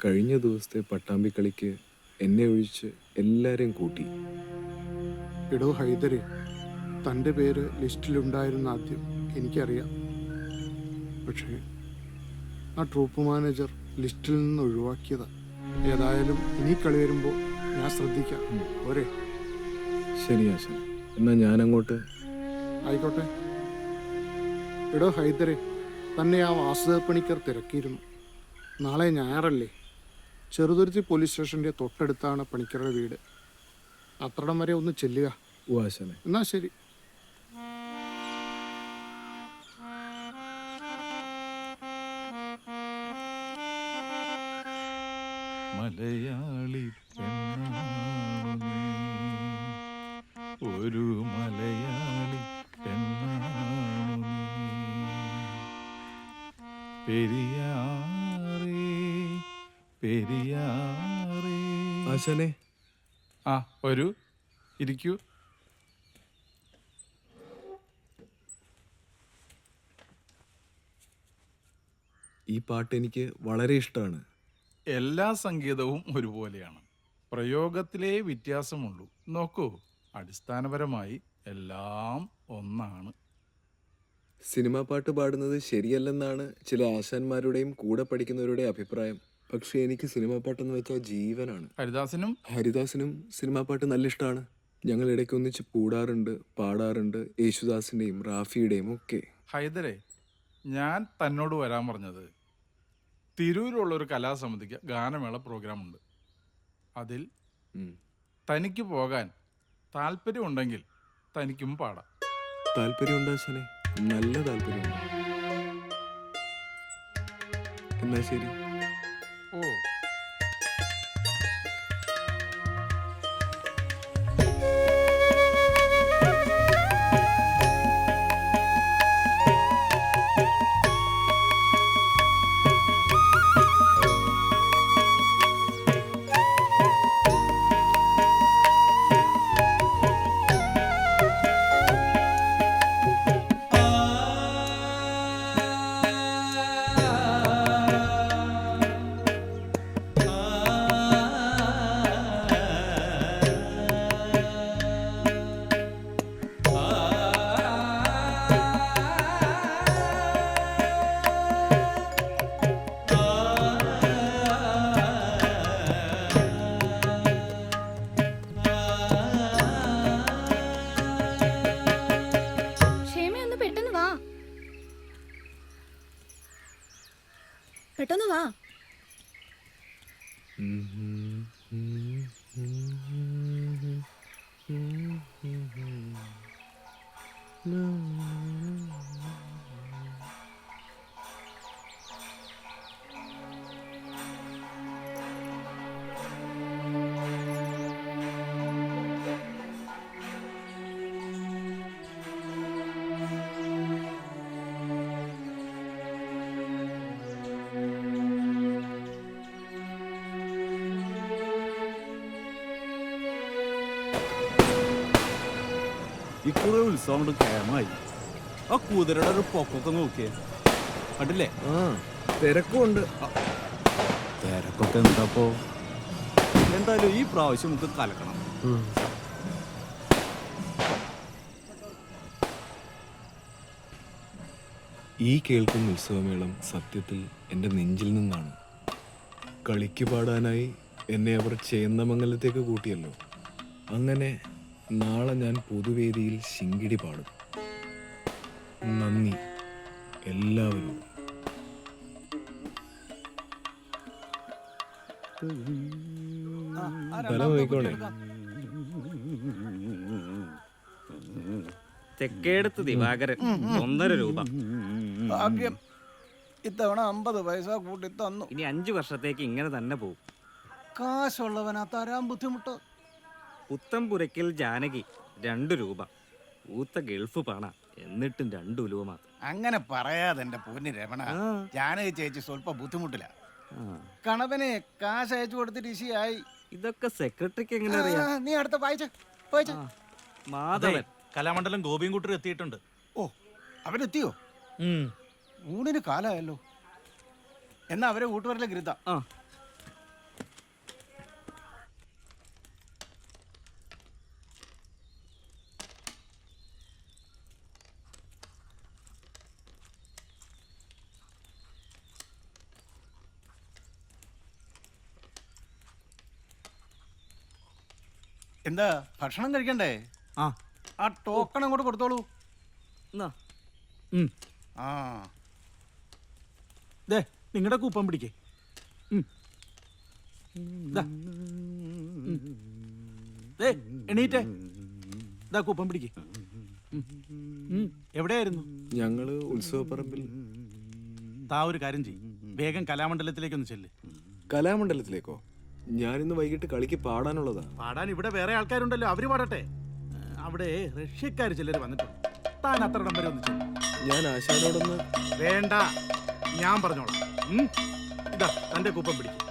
കഴിഞ്ഞ ദിവസത്തെ പട്ടാമ്പിക്കളിക്ക് എന്നെ ഒഴിച്ച് എല്ലാരെയും കൂട്ടി. എടോ ഹൈദരെ, തൻ്റെ പേര് ലിസ്റ്റിലുണ്ടായിരുന്ന ആദ്യം എനിക്കറിയാം. പക്ഷേ ആ ട്രൂപ്പ് മാനേജർ ലിസ്റ്റിൽ നിന്ന് ഒഴിവാക്കിയതാ. ഏതായാലും ഇനി കളി വരുമ്പോൾ ഞാൻ ശ്രദ്ധിക്കാം. പോരെ? ശരി ആശാൻ, എന്നാ ഞാൻ അങ്ങോട്ട്. ആയിക്കോട്ടെ. എടോ ഹൈദരെ, തന്നെ ആ വാസുദേവ പണിക്കർ തിരക്കിയിരുന്നു. നാളെ ഞായറല്ലേ? ചെറുതുരുത്തി പോലീസ് സ്റ്റേഷൻ്റെ തൊട്ടടുത്താണ് പണിക്കരുടെ വീട്. അത്രടം വരെ ഒന്ന് ചെല്ലുക. ഓ ആശാനെ. എന്നാ ശരി. മലയാളി പെണ്ണാണു നീ, ഒരു മലയാളി പെണ്ണാണു നീ. പെരിയാറേ പെരിയാറേ. ആശാനെ. ആ ഒരു ഇരിക്കൂ. ഈ പാട്ട് എനിക്ക് വളരെ ഇഷ്ടമാണ്. എല്ലാ സംഗീതവും ഒരുപോലെയാണ്, പ്രയോഗത്തിലേ വ്യത്യാസമുള്ളൂ. നോക്കൂ, അടിസ്ഥാനപരമായി എല്ലാം ഒന്നാണ്. സിനിമാ പാട്ട് പാടുന്നത് ശരിയല്ലെന്നാണ് ചില ആശാന്മാരുടെയും കൂടെ പഠിക്കുന്നവരുടെയും അഭിപ്രായം. പക്ഷെ എനിക്ക് സിനിമാ പാട്ടെന്ന് വെച്ചാൽ ജീവനാണ്. ഹരിദാസിനും സിനിമാ പാട്ട് നല്ല ഇഷ്ടമാണ്. ഞങ്ങൾ ഇടയ്ക്ക് ഒന്നിച്ച് കൂടാറുണ്ട്, പാടാറുണ്ട്. യേശുദാസിന്റെയും റാഫിയുടെയും ഒക്കെ. ഹൈദരെ, ഞാൻ തന്നോട് വരാൻ പറഞ്ഞത് തിരൂരുള്ള ഒരു കലാസമിതിക്ക് ഗാനമേള പ്രോഗ്രാം ഉണ്ട്. അതിൽ തനിക്ക് പോകാൻ താല്പര്യമുണ്ടെങ്കിൽ തനിക്കും പാടാം. താല്പര്യമുണ്ട് ആശാനെ, നല്ല താല്പര്യമുണ്ട്. എന്നാ ശരി. ഓ, പെട്ടെന്ന് വാ. ഇക്കുറി ഉത്സവം കൊണ്ട് കേമായി. ആ കുതിരയുടെ ഒരു പൊക്കൊക്കെ നോക്കിയേ, കണ്ടില്ലേ? തിരക്കുണ്ട്. തിരക്കൊക്കെ എന്താപ്പോ? എന്തായാലും ഈ പ്രാവശ്യം നമുക്ക് കലക്കണം. ഈ കേൾക്കുന്ന ഉത്സവമേളം സത്യത്തിൽ എൻ്റെ നെഞ്ചിൽ നിന്നാണ്. കളിക്ക് പാടാനായി എന്നെ അവർ ചേന്നമംഗലത്തേക്ക് കൂട്ടിയല്ലോ. അങ്ങനെ നാളെ ഞാൻ പൊതുവേദിയിൽ ശിങ്കിടി പാടും. നന്ദി എല്ലാവരും. തല നോക്കിക്കോണേ. തെക്കേടത്ത് ദിവാകരൻ 1.5 രൂപ. ഭാഗ്യം, ഇത്തവണ 50 പൈസ കൂട്ടി തന്നു. ഇനി 5 വർഷത്തേക്ക് ഇങ്ങനെ തന്നെ പോകും. കാശുള്ളവനാ തരാൻ ബുദ്ധിമുട്ട്. പുത്തംപുരയ്ക്കൽ ജാനകി 2 രൂപ. ഊത്ത ഗൾഫ് പണ, എന്നിട്ടും 2 ഉലുവ മാത്രം. അങ്ങനെ പറയാതെ എന്റെ പൊന്നി രമണ, ജാനകി ചേച്ചി സ്വല്പ ബുദ്ധിമുട്ടില്ല. കണവനെ കാശ് അയച്ചു കൊടുത്തിട്ട് ഇശിയായി. ഇതൊക്കെ സെക്രട്ടറിക്ക് എങ്ങനെ അറിയാം? നീ അടുത്ത വായിച്ച മാധവൻ കലാമണ്ഡലം ഗോപിയും കൂട്ടർ എത്തിയിട്ടുണ്ട്. ഓ, അവരെത്തിയോ? ഊണിന് കാലമായല്ലോ. എന്നാ അവരെ കൂട്ടുവരലെ ഗിരിത. എന്താ ഭക്ഷണം കഴിക്കണ്ടേ? ആ ടോക്കൺ അങ്ങോട്ട് കൊടുത്തോളൂ. ആ, നിങ്ങളുടെ കൂപ്പൺ പിടിക്കേ. എണീറ്റേ, ഇതാ കൂപ്പൺ പിടിക്കേ. എവിടെയായിരുന്നു? ഞങ്ങള് ഉത്സവപ്പറമ്പിൽ. താ ഒരു കാര്യം ചെയ്യും, വേഗം കലാമണ്ഡലത്തിലേക്കൊന്ന് ചെല്ല്. കലാമണ്ഡലത്തിലേക്കോ? ഞാനിന്ന് വൈകിട്ട് കളിക്ക് പാടാനുള്ളതാ. പാടാൻ ഇവിടെ വേറെ ആൾക്കാരുണ്ടല്ലോ, അവര് പാടട്ടെ. അവിടെ റഷ്യക്കാർ ചിലർ വന്നിട്ടുണ്ട്. താൻ അത്ര ഇടം വരെ ഒന്ന് ചെല്ല്. ഞാൻ ആശാനോടൊന്ന്. വേണ്ട, ഞാൻ പറഞ്ഞോളാം. ഇതാ തന്റെ കൂപ്പൺ പിടിക്കും.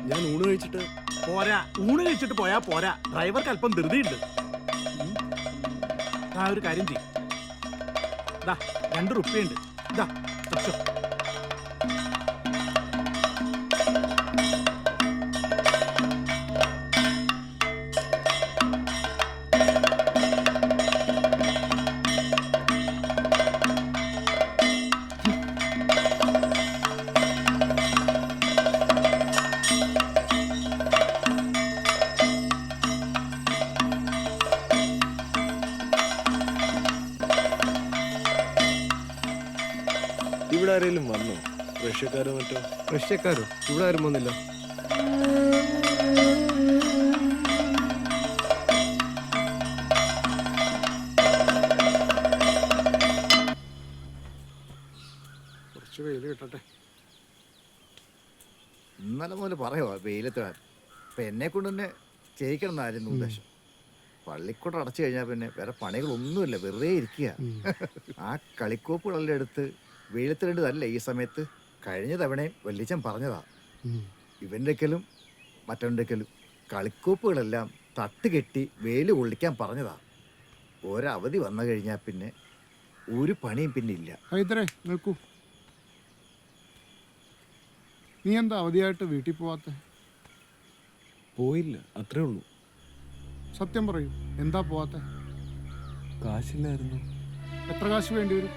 ഞാൻ ഊണ് കഴിച്ചിട്ട് പോരാ. ഊണ് കഴിച്ചിട്ട് പോയാ പോരാ, ഡ്രൈവർക്ക് അല്പം ധൃതിയുണ്ട്. താ ഒരു കാര്യം ചെയ്യും, 2 റുപ്യുണ്ട്. ഇതാ അച്ഛോ. ആരെങ്കിലും വന്നോ? റഷ്യക്കാരോ മറ്റോ? റഷ്യക്കാരോ? ഇവിടെ ആരും വന്നില്ല. കുറച്ച് വെയിൽ കിട്ടട്ടെ. ഇന്നലെ മുതൽ പറയുക വെയിലത്ത് വരാൻ. അപ്പം എന്നെ കൊണ്ട് തന്നെ ചെയ്യിക്കണം എന്നായിരുന്നു ഉദ്ദേശം. പള്ളിക്കൂടം അടച്ചു കഴിഞ്ഞാൽ പിന്നെ വേറെ പണികളൊന്നുമില്ല, വെറുതെ ഇരിക്കുക. ആ കളിക്കോപ്പുകളെല്ലാം എടുത്ത് വെയിലത്തിടേണ്ടതല്ല ഈ സമയത്ത്. കഴിഞ്ഞ തവണയും വല്യച്ഛൻ പറഞ്ഞതാ, ഇവൻ്റെക്കലും മറ്റവൻ്റെക്കലും കളിക്കോപ്പുകളെല്ലാം തട്ടുകെട്ടി വെയിൽ കൊള്ളിക്കാൻ പറഞ്ഞതാ. ഒരവധി വന്നു കഴിഞ്ഞാൽ പിന്നെ ഒരു പണിയും പിന്നെ ഇല്ല. ഹൈദരേ നിൽക്കൂ. നീ എന്താ അവധിയായിട്ട് വീട്ടിൽ പോവാത്ത? പോയില്ല, അത്രേ ഉള്ളൂ. സത്യം പറയൂ, എന്താ പോവാത്ത? കാശില്ലായിരുന്നു. എത്ര കാശ് വേണ്ടി വരും?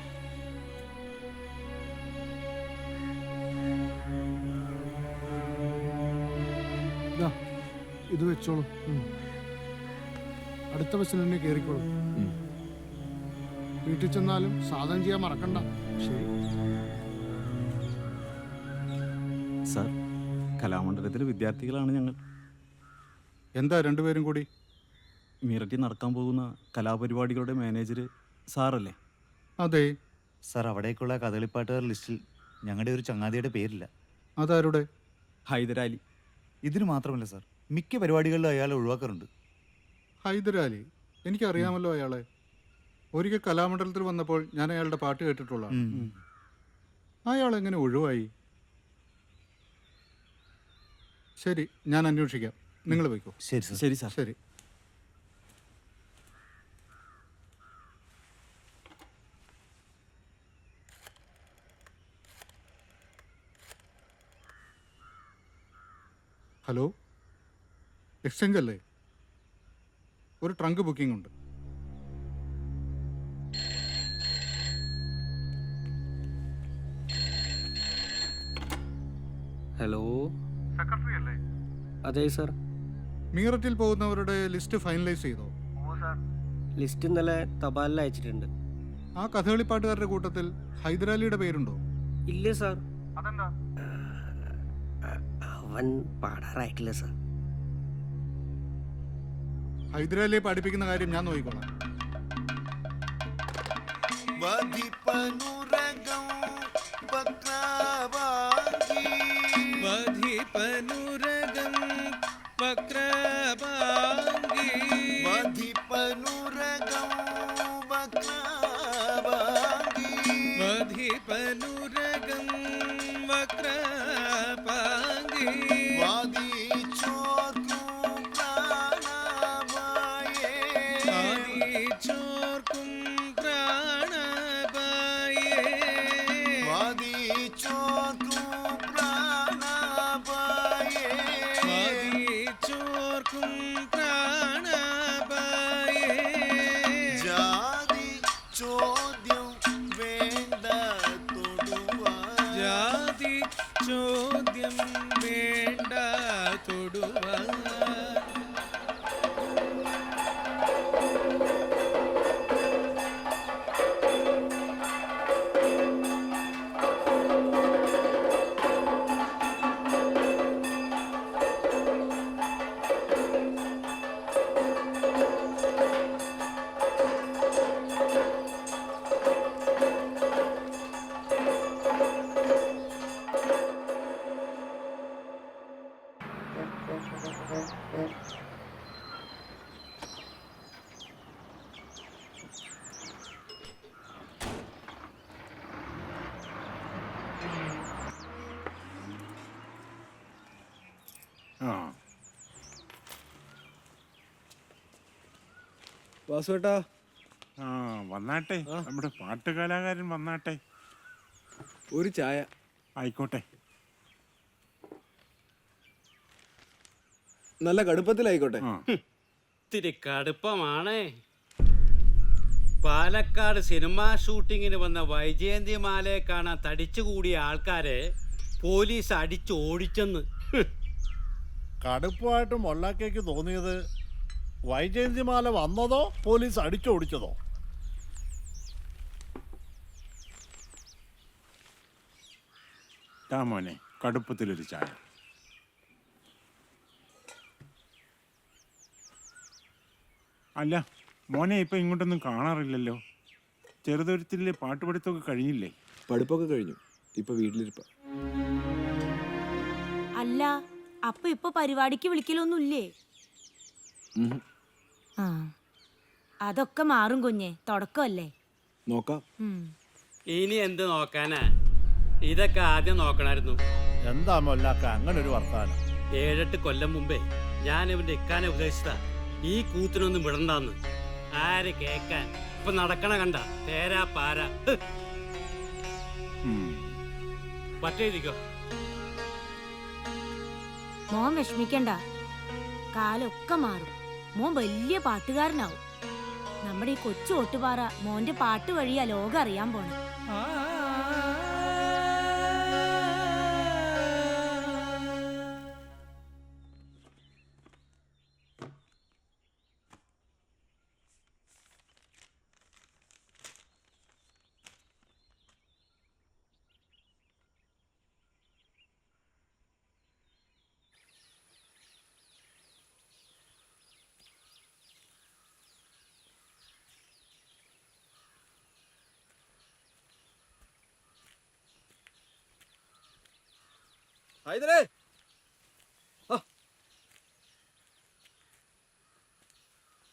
ഇത് വെച്ചോളൂ. അടുത്ത ബസ്സിൽ തന്നെ കയറിക്കോളൂ. വീട്ടിൽ ചെന്നാലും സാധനം ചെയ്യാൻ മറക്കണ്ട. ശരി സാർ, കലാമണ്ഡലത്തിലെ വിദ്യാർത്ഥികളാണ് ഞങ്ങൾ. എന്താ രണ്ടുപേരും കൂടി? മീററ്റിൽ നടക്കാൻ പോകുന്ന കലാപരിപാടികളുടെ മാനേജർ സാറല്ലേ? അതെ സാർ, അവിടേക്കുള്ള കഥകളിപ്പാട്ടുകാർ ലിസ്റ്റിൽ ഞങ്ങളുടെ ഒരു ചങ്ങാതിയുടെ പേരില്ല. അതാരുടെ? ഹൈദരാലി. ഇതിന് മാത്രമല്ല സാർ, മിക്ക പരിപാടികളിലും അയാളെ ഒഴിവാക്കാറുണ്ട്. ഹൈദരാലി? എനിക്കറിയാമല്ലോ അയാളെ. ഒരിക്കൽ കലാമണ്ഡലത്തിൽ വന്നപ്പോൾ ഞാൻ അയാളുടെ പാട്ട് കേട്ടിട്ടുള്ളതാണ്. അയാൾ എങ്ങനെ ഒഴിവായി? ശരി, ഞാൻ അന്വേഷിക്കാം. നിങ്ങൾ പോയിക്കോ. ശരി സാർ. ശരി സാർ. ശരി. ഹലോ, എക്സ്ചേഞ്ച് അല്ലേ? ഒരു ട്രങ്ക് ബുക്കിംഗ് ഉണ്ട്. ഹലോ, സെക്രട്ടറി അല്ലേ? അതെ സർ. മീററ്റിൽ പോകുന്നവരുടെ ലിസ്റ്റ് ഫൈനലൈസ് ചെയ്തോ? ലിസ്റ്റ് ഇന്നലെ തപാലിൽ അയച്ചിട്ടുണ്ട്. ആ കഥകളിപ്പാട്ടുകാരുടെ കൂട്ടത്തിൽ ഹൈദരാലിയുടെ പേരുണ്ടോ? ഇല്ല സാർ. അതെന്താ? അവൻ പാടാറായിട്ടില്ല സാർ. ഹൈദരാലിയെ പഠിപ്പിക്കുന്ന കാര്യം ഞാൻ നോക്കിക്കോളാം. വാസുവേട്ടാ. വന്നാട്ടെ, നമ്മുടെ പാട്ട് കലാകാരൻ വന്നാട്ടെ. ഒരു ചായ. ആയിക്കോട്ടെ. നല്ല കടുപ്പത്തിലായിക്കോട്ടെ. ഇത്തിരി കടുപ്പമാണേ. പാലക്കാട് സിനിമാ ഷൂട്ടിങ്ങിന് വന്ന വൈജയന്തിമാലയെ കാണാൻ തടിച്ചുകൂടിയ ആൾക്കാരെ പോലീസ് അടിച്ചോടിച്ചെന്ന്. കടുപ്പമായിട്ട് മൊല്ലാക്കേക്ക് തോന്നിയത് വൈജയന്തിമാല വന്നതോ പോലീസ് അടിച്ചോടിച്ചതോ? താ മോനെ കടുപ്പത്തിലൊരു ചായ. അല്ല മോനെ ഇപ്പം ഇങ്ങോട്ടൊന്നും കാണാറില്ലല്ലോ. ചെറുതുരുത്തിലെ പാട്ടുപഠിത്തമൊക്കെ കഴിഞ്ഞില്ലേ? പഠിപ്പൊക്കെ കഴിഞ്ഞു, ഇപ്പൊ വീട്ടിലിരിപ്പ. അല്ല അപ്പൊ ഇപ്പൊ പരിപാടിക്ക് വിളിക്കലൊന്നുമില്ലേ? ആ അതൊക്കെ മാറും കുഞ്ഞെ, തുടക്കമല്ലേ. നോക്കാം. ഇനി എന്ത് നോക്കാനാ, ഇതൊക്കെ ആദ്യം നോക്കണായിരുന്നു. എന്താ മൊല്ലാക്ക അങ്ങനെ ഒരു വർത്താനം? 7-8 കൊല്ലം മുമ്പേ ഞാൻ ഇവന്റെ ഇക്കാനെ ഉപദേശിച്ച ഈ കൂത്തിനൊന്നും വിടണ്ടാന്ന്. ആര് കേക്കാൻ? ഇപ്പൊ നടക്കണ കണ്ട തേരാ പാര. പറ്റേരിക്കോ. മോൻ വിഷമിക്കണ്ട, കാലൊക്കെ മാറും. മോൻ വലിയ പാട്ടുകാരനാവും. നമ്മുടെ ഈ കൊച്ചു ഒട്ടുപാറ മോന്റെ പാട്ട് വഴിയാ ലോകം അറിയാൻ പോണേ.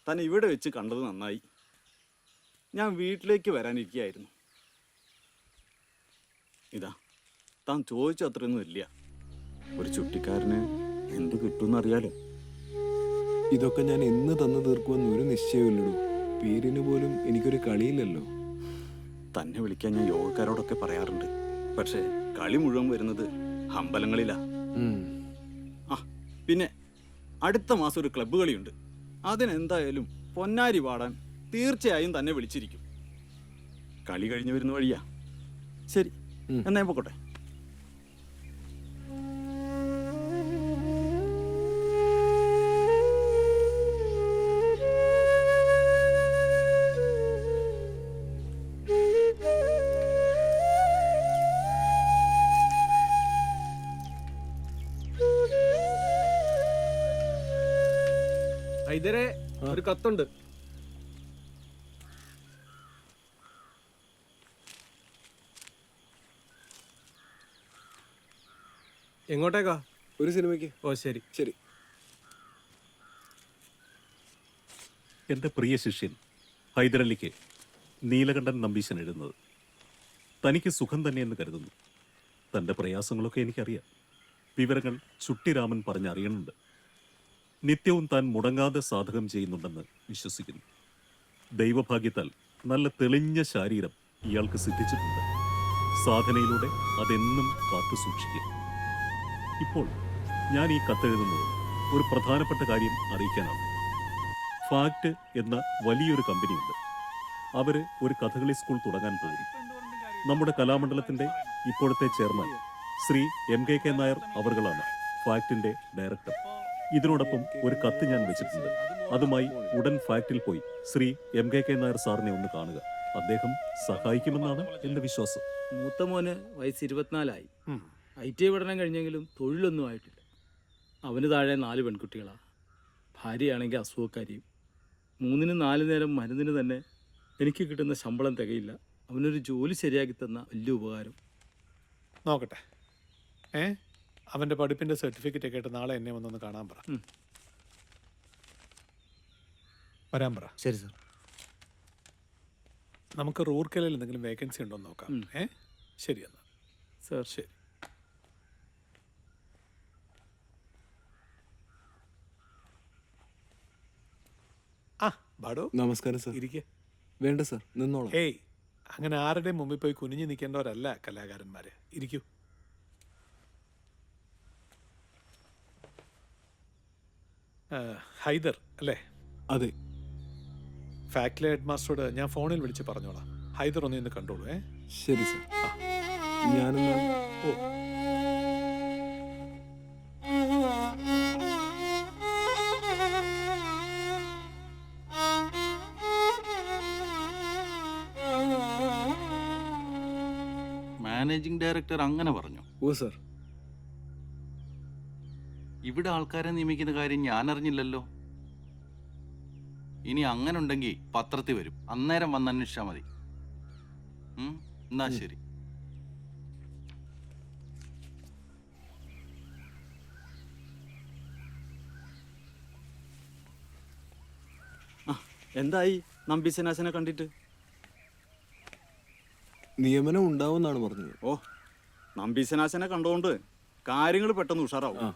താൻ ഇവിടെ വെച്ച് കണ്ടത് നന്നായി. ഞാൻ വീട്ടിലേക്ക് വരാനിരിക്കുകയായിരുന്നു. ഇതാ താൻ ചോദിച്ച അത്രയൊന്നും ഇല്ല. ഒരു ചുട്ടിക്കാരന് എന്ത് കിട്ടുമെന്നറിയാലോ. ഇതൊക്കെ ഞാൻ എന്ന് തന്നു തീർക്കുമെന്ന് ഒരു നിശ്ചയമില്ലടൂ. പേരിന് പോലും എനിക്കൊരു കളിയില്ലല്ലോ. തന്നെ വിളിക്കാൻ ഞാൻ യോഗക്കാരോടൊക്കെ പറയാറുണ്ട്. പക്ഷേ കളി മുഴുവൻ വരുന്നത് അമ്പലങ്ങളിലാ. ആ പിന്നെ അടുത്ത മാസം ഒരു ക്ലബ്ബ് കളിയുണ്ട്. അതിനെന്തായാലും പൊന്നാരി പാടാൻ തീർച്ചയായും തന്നെ വിളിച്ചിരിക്കും. കളി കഴിഞ്ഞു വരുന്ന വഴിയാ. ശരി എന്നാ ഞാൻ പോട്ടെ. ഹൈദരെ, ഒരു കത്തുണ്ട്. എങ്ങോട്ടേക്കാ? ഒരു സിനിമയ്ക്ക്. ഓ ശരി ശരി. എൻ്റെ പ്രിയ ശിഷ്യൻ ഹൈദരലിക്ക് നീലകണ്ഠൻ നമ്പീശൻ എഴുതുന്നത്. തനിക്ക് സുഖം തന്നെയെന്ന് കരുതുന്നു. തൻ്റെ പ്രയാസങ്ങളൊക്കെ എനിക്കറിയാം. വിവരങ്ങൾ ചുട്ടിരാമൻ പറഞ്ഞറിയണുണ്ട്. നിത്യവും താൻ മുടങ്ങാതെ സാധകം ചെയ്യുന്നുണ്ടെന്ന് വിശ്വസിക്കുന്നു. ദൈവഭാഗ്യത്താൽ നല്ല തെളിഞ്ഞ ശാരീരം ഇയാൾക്ക് സിദ്ധിച്ചിട്ടുണ്ട്. സാധനയിലൂടെ അതെന്നും കാത്തു സൂക്ഷിക്കും. ഇപ്പോൾ ഞാൻ ഈ കത്തെഴുതുന്നത് ഒരു പ്രധാനപ്പെട്ട കാര്യം അറിയിക്കാനാണ്. ഫാക്ട് എന്ന വലിയൊരു കമ്പനിയുണ്ട്. അവർ ഒരു കഥകളി സ്കൂൾ തുടങ്ങാൻ പോകുന്നു. നമ്മുടെ കലാമണ്ഡലത്തിൻ്റെ ഇപ്പോഴത്തെ ചെയർമാൻ ശ്രീ MKK നായർ അവർകളാണ് ഫാക്ടിൻ്റെ ഡയറക്ടർ. ഇതിനോടൊപ്പം ഒരു കത്ത് ഞാൻ വെച്ചിട്ടുണ്ട്. അതുമായി ഉടൻ ഫാക്ടിൽ പോയി ശ്രീ MKK നായർ സാറിനെ ഒന്ന് കാണുക. അദ്ദേഹം സഹായിക്കുമെന്നാണ് എൻ്റെ വിശ്വാസം. മൂത്ത മോന് വയസ്സ് 24 IT പഠനം കഴിഞ്ഞെങ്കിലും തൊഴിലൊന്നും ആയിട്ടില്ല. അവന് താഴെ 4 പെൺകുട്ടികളാണ്. ഭാര്യയാണെങ്കിൽ അസുഖക്കാരിയും. 3-ന് 4 നേരം മരുന്നിന് തന്നെ എനിക്ക് കിട്ടുന്ന ശമ്പളം തികയില്ല. അവനൊരു ജോലി ശരിയാക്കി തന്ന വലിയ ഉപകാരം. നോക്കട്ടെ. അവൻ്റെ പഠിപ്പിൻ്റെ സർട്ടിഫിക്കറ്റ് ഒക്കെ ആയിട്ട് നാളെ എന്നെ വന്നൊന്ന് കാണാൻ പറ. വരാൻ പറ. ശരി സാർ. നമുക്ക് റൂർക്കലയിൽ എന്തെങ്കിലും വേക്കൻസി ഉണ്ടോ എന്ന് നോക്കാം. ശരി എന്നാൽ സാർ. ശരി. ബാഡോ നമസ്കാരം സാർ. ഇരിക്കെ. വേണ്ട സാർ, നിന്നോളാം. ഏയ് അങ്ങനെ ആരുടെയും മുമ്പിൽ പോയി കുനിഞ്ഞു നിൽക്കേണ്ടവരല്ല കലാകാരന്മാര്. ഇരിക്കൂ. ഹൈദർ അല്ലേ? അതെ. ഫാക്ടറി ഹെഡ് മാസ്റ്ററോട് ഞാൻ ഫോണിൽ വിളിച്ച് പറഞ്ഞോളാം. ഹൈദർ ഒന്ന് ഇന്ന് കണ്ടോളൂ. ശരി സാർ. ഞാനെന്നാ. ഓ മാനേജിംഗ് ഡയറക്ടർ അങ്ങനെ പറഞ്ഞു? ഓ സർ. ഇവിടെ ആൾക്കാരെ നിയമിക്കുന്ന കാര്യം ഞാൻ അറിഞ്ഞില്ലല്ലോ. ഇനി അങ്ങനെ ഉണ്ടെങ്കിൽ പത്രത്തിൽ വരും, അന്നേരം വന്ന് അന്വേഷിച്ചാൽ മതി. എന്നാ ശരി. എന്തായി നമ്പീശനാശനെ കണ്ടിട്ട്? നിയമനം ഉണ്ടാവുമെന്നാണ് പറഞ്ഞത്. ഓ, നമ്പീശനാശനെ കണ്ടുകൊണ്ട് കാര്യങ്ങൾ പെട്ടെന്ന് ഉഷാറാവും.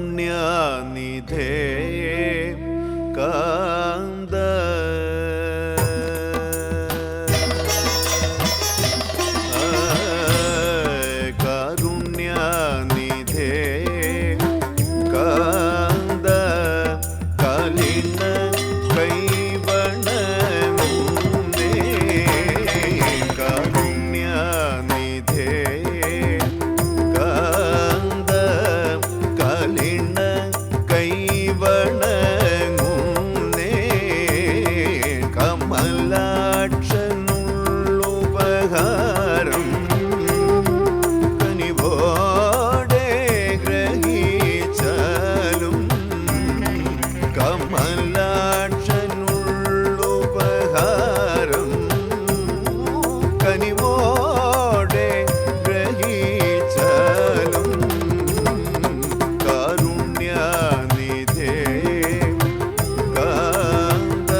കാരുണ്യനിധേ കാന്ത കാരുണ്യനിധേ കാന്ത കലിന കൈവണമുന്നേ കാരുണ്യനിധേ കാന്ത കലിന കൈവണങ്ങുന്നേ കമലാക്ഷനുള്ളുപഹാരം കനിവോടെ ഗ്രഹിച്ചാലും കമലാക്ഷനുള്ളുപഹാരം കനിവോടെ ഗ്രഹിച്ചാലും കാരുണ്യനിധേ കാന്ത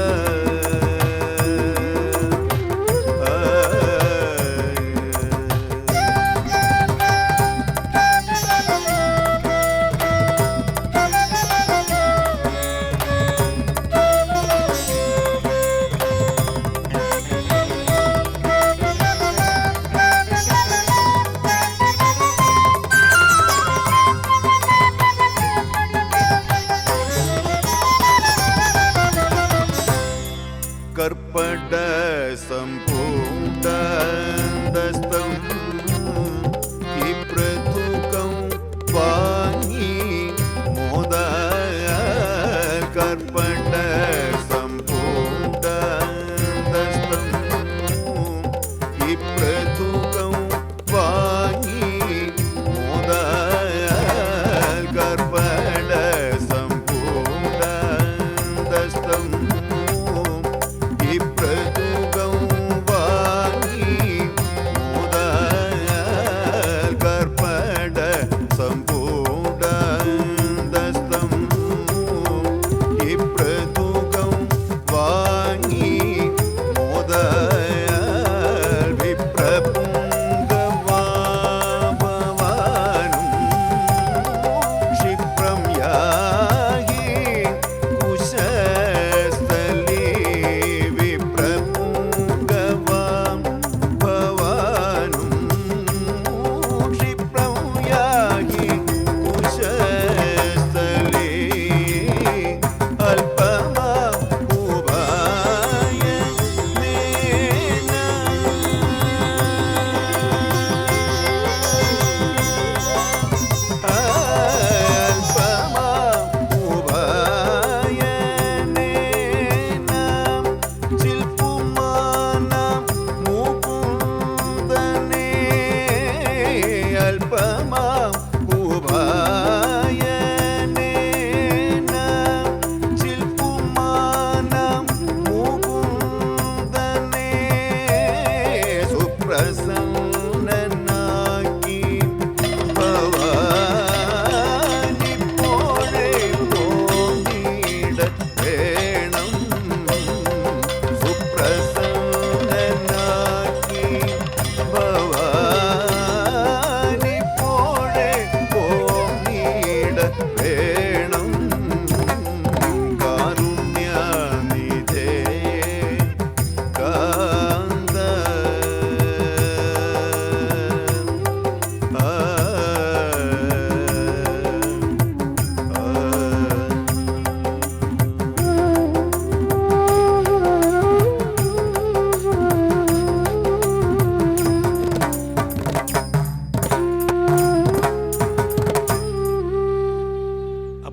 കർപ്പട സംഭൂതസ്തം ഈ പ്രതുകം വാങ്ങി മോദ കർപ്പട സംഭൂതസ്തം ഈ പ്രതുകം വാങ്ങി മോദ കർപ്പട സംഭൂതസ്തം പ്രതുകം വാങ്ങി മോദാൽ കർപ്പട സംഭൂതസ്തം ഈ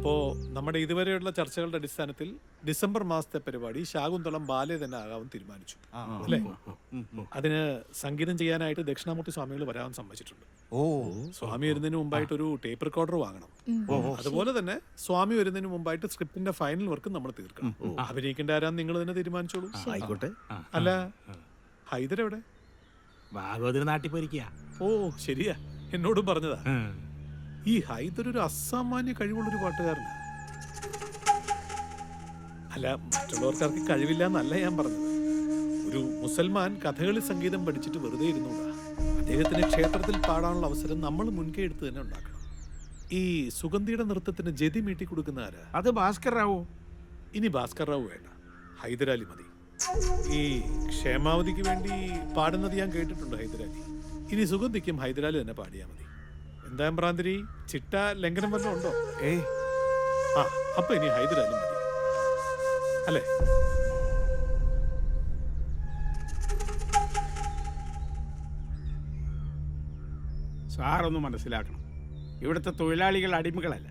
അപ്പോൾ നമ്മുടെ ഇതുവരെയുള്ള ചർച്ചകളുടെ അടിസ്ഥാനത്തിൽ ഡിസംബർ മാസത്തെ പരിപാടി ശാകുന്തളം ബാലെ തന്നെ ആകാൻ തീരുമാനിച്ചു അല്ലേ? അതിന് സംഗീതം ചെയ്യാനായിട്ട് ദക്ഷിണാമൂർത്തി സ്വാമികൾ വരാൻ സമ്മതിച്ചിട്ടുണ്ട്. സ്വാമി വരുന്നതിന് മുമ്പായിട്ട് ഒരു ടേപ്പ് റെക്കോർഡർ വാങ്ങണം. അതുപോലെ തന്നെ സ്വാമി വരുന്നതിന് മുമ്പായിട്ട് സ്ക്രിപ്റ്റിന്റെ ഫൈനൽ വർക്ക് നമ്മൾ തീർക്കണം. അഭിനയിക്കേണ്ട ആരാന്ന് നിങ്ങൾ തന്നെ തീരുമാനിച്ചോളൂ. ആയിക്കോട്ടെ. അല്ല, ഹൈദർ എവിടെ? ഭാഗവതിന് നാട്ടിൽ പോയിരിക്കുക. ഓ ശരിയാ, എന്നോടും പറഞ്ഞതാ. ഈ ഹൈദർ ഒരു അസാമാന്യ കഴിവുള്ളൊരു പാട്ടുകാരനാണ്. അല്ല, മറ്റുള്ളവർക്കാർക്ക് കഴിവില്ല എന്നല്ല ഞാൻ പറഞ്ഞത്. ഒരു മുസൽമാൻ കഥകളി സംഗീതം പഠിച്ചിട്ട് വെറുതെ ഇരുന്നൂടാ. അദ്ദേഹത്തിന് ക്ഷേത്രത്തിൽ പാടാനുള്ള അവസരം നമ്മൾ മുൻകൈ എടുത്ത് തന്നെ ഉണ്ടാക്കണം. ഈ സുഗന്ധിയുടെ നൃത്തത്തിന് ജതി മീട്ടി കൊടുക്കുന്ന ആരാ? അത് ഭാസ്കർ റാവു. ഇനി ഭാസ്കർ റാവു വേണ്ട, ഹൈദരാലി മതി. ഈ ക്ഷേമാവതിക്ക് വേണ്ടി പാടുന്നത് ഞാൻ കേട്ടിട്ടുണ്ട് ഹൈദരാലി. ഇനി സുഗന്ധിക്കും ഹൈദരാലി തന്നെ പാടിയാൽ മതി. എന്താ ഭ്രാന്തിരി, ചിട്ട ലംഘനം വല്ലതും ഉണ്ടോ? അപ്പൊ ഇനി ഹൈദരാലി മതി അല്ലേ? സാറൊന്ന് മനസ്സിലാക്കണം, ഇവിടുത്തെ തൊഴിലാളികൾ അടിമകളല്ല.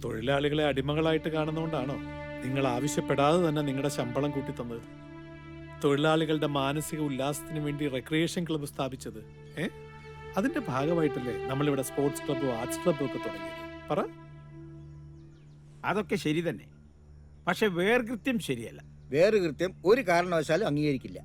തൊഴിലാളികളെ അടിമകളായിട്ട് കാണുന്നതുകൊണ്ടാണോ നിങ്ങൾ ആവശ്യപ്പെടാതെ തന്നെ നിങ്ങളുടെ ശമ്പളം കൂട്ടിത്തന്നത്? തൊഴിലാളികളുടെ മാനസിക ഉല്ലാസത്തിന് വേണ്ടി റെക്രിയേഷൻ ക്ലബ്ബ് സ്ഥാപിച്ചത് അതിന്റെ ഭാഗമായിട്ടല്ലേ നമ്മളിവിടെ സ്പോർട്സ് ക്ലബ്ബും ആർട്സ് ക്ലബ്ബും ഒക്കെ തുടങ്ങിയത്? പറ. അതൊക്കെ ശരി തന്നെ, പക്ഷെ വേർകൃത്യം ശരിയല്ല. വേർകൃത്യം ഒരു കാരണവശാലും അംഗീകരിക്കില്ല.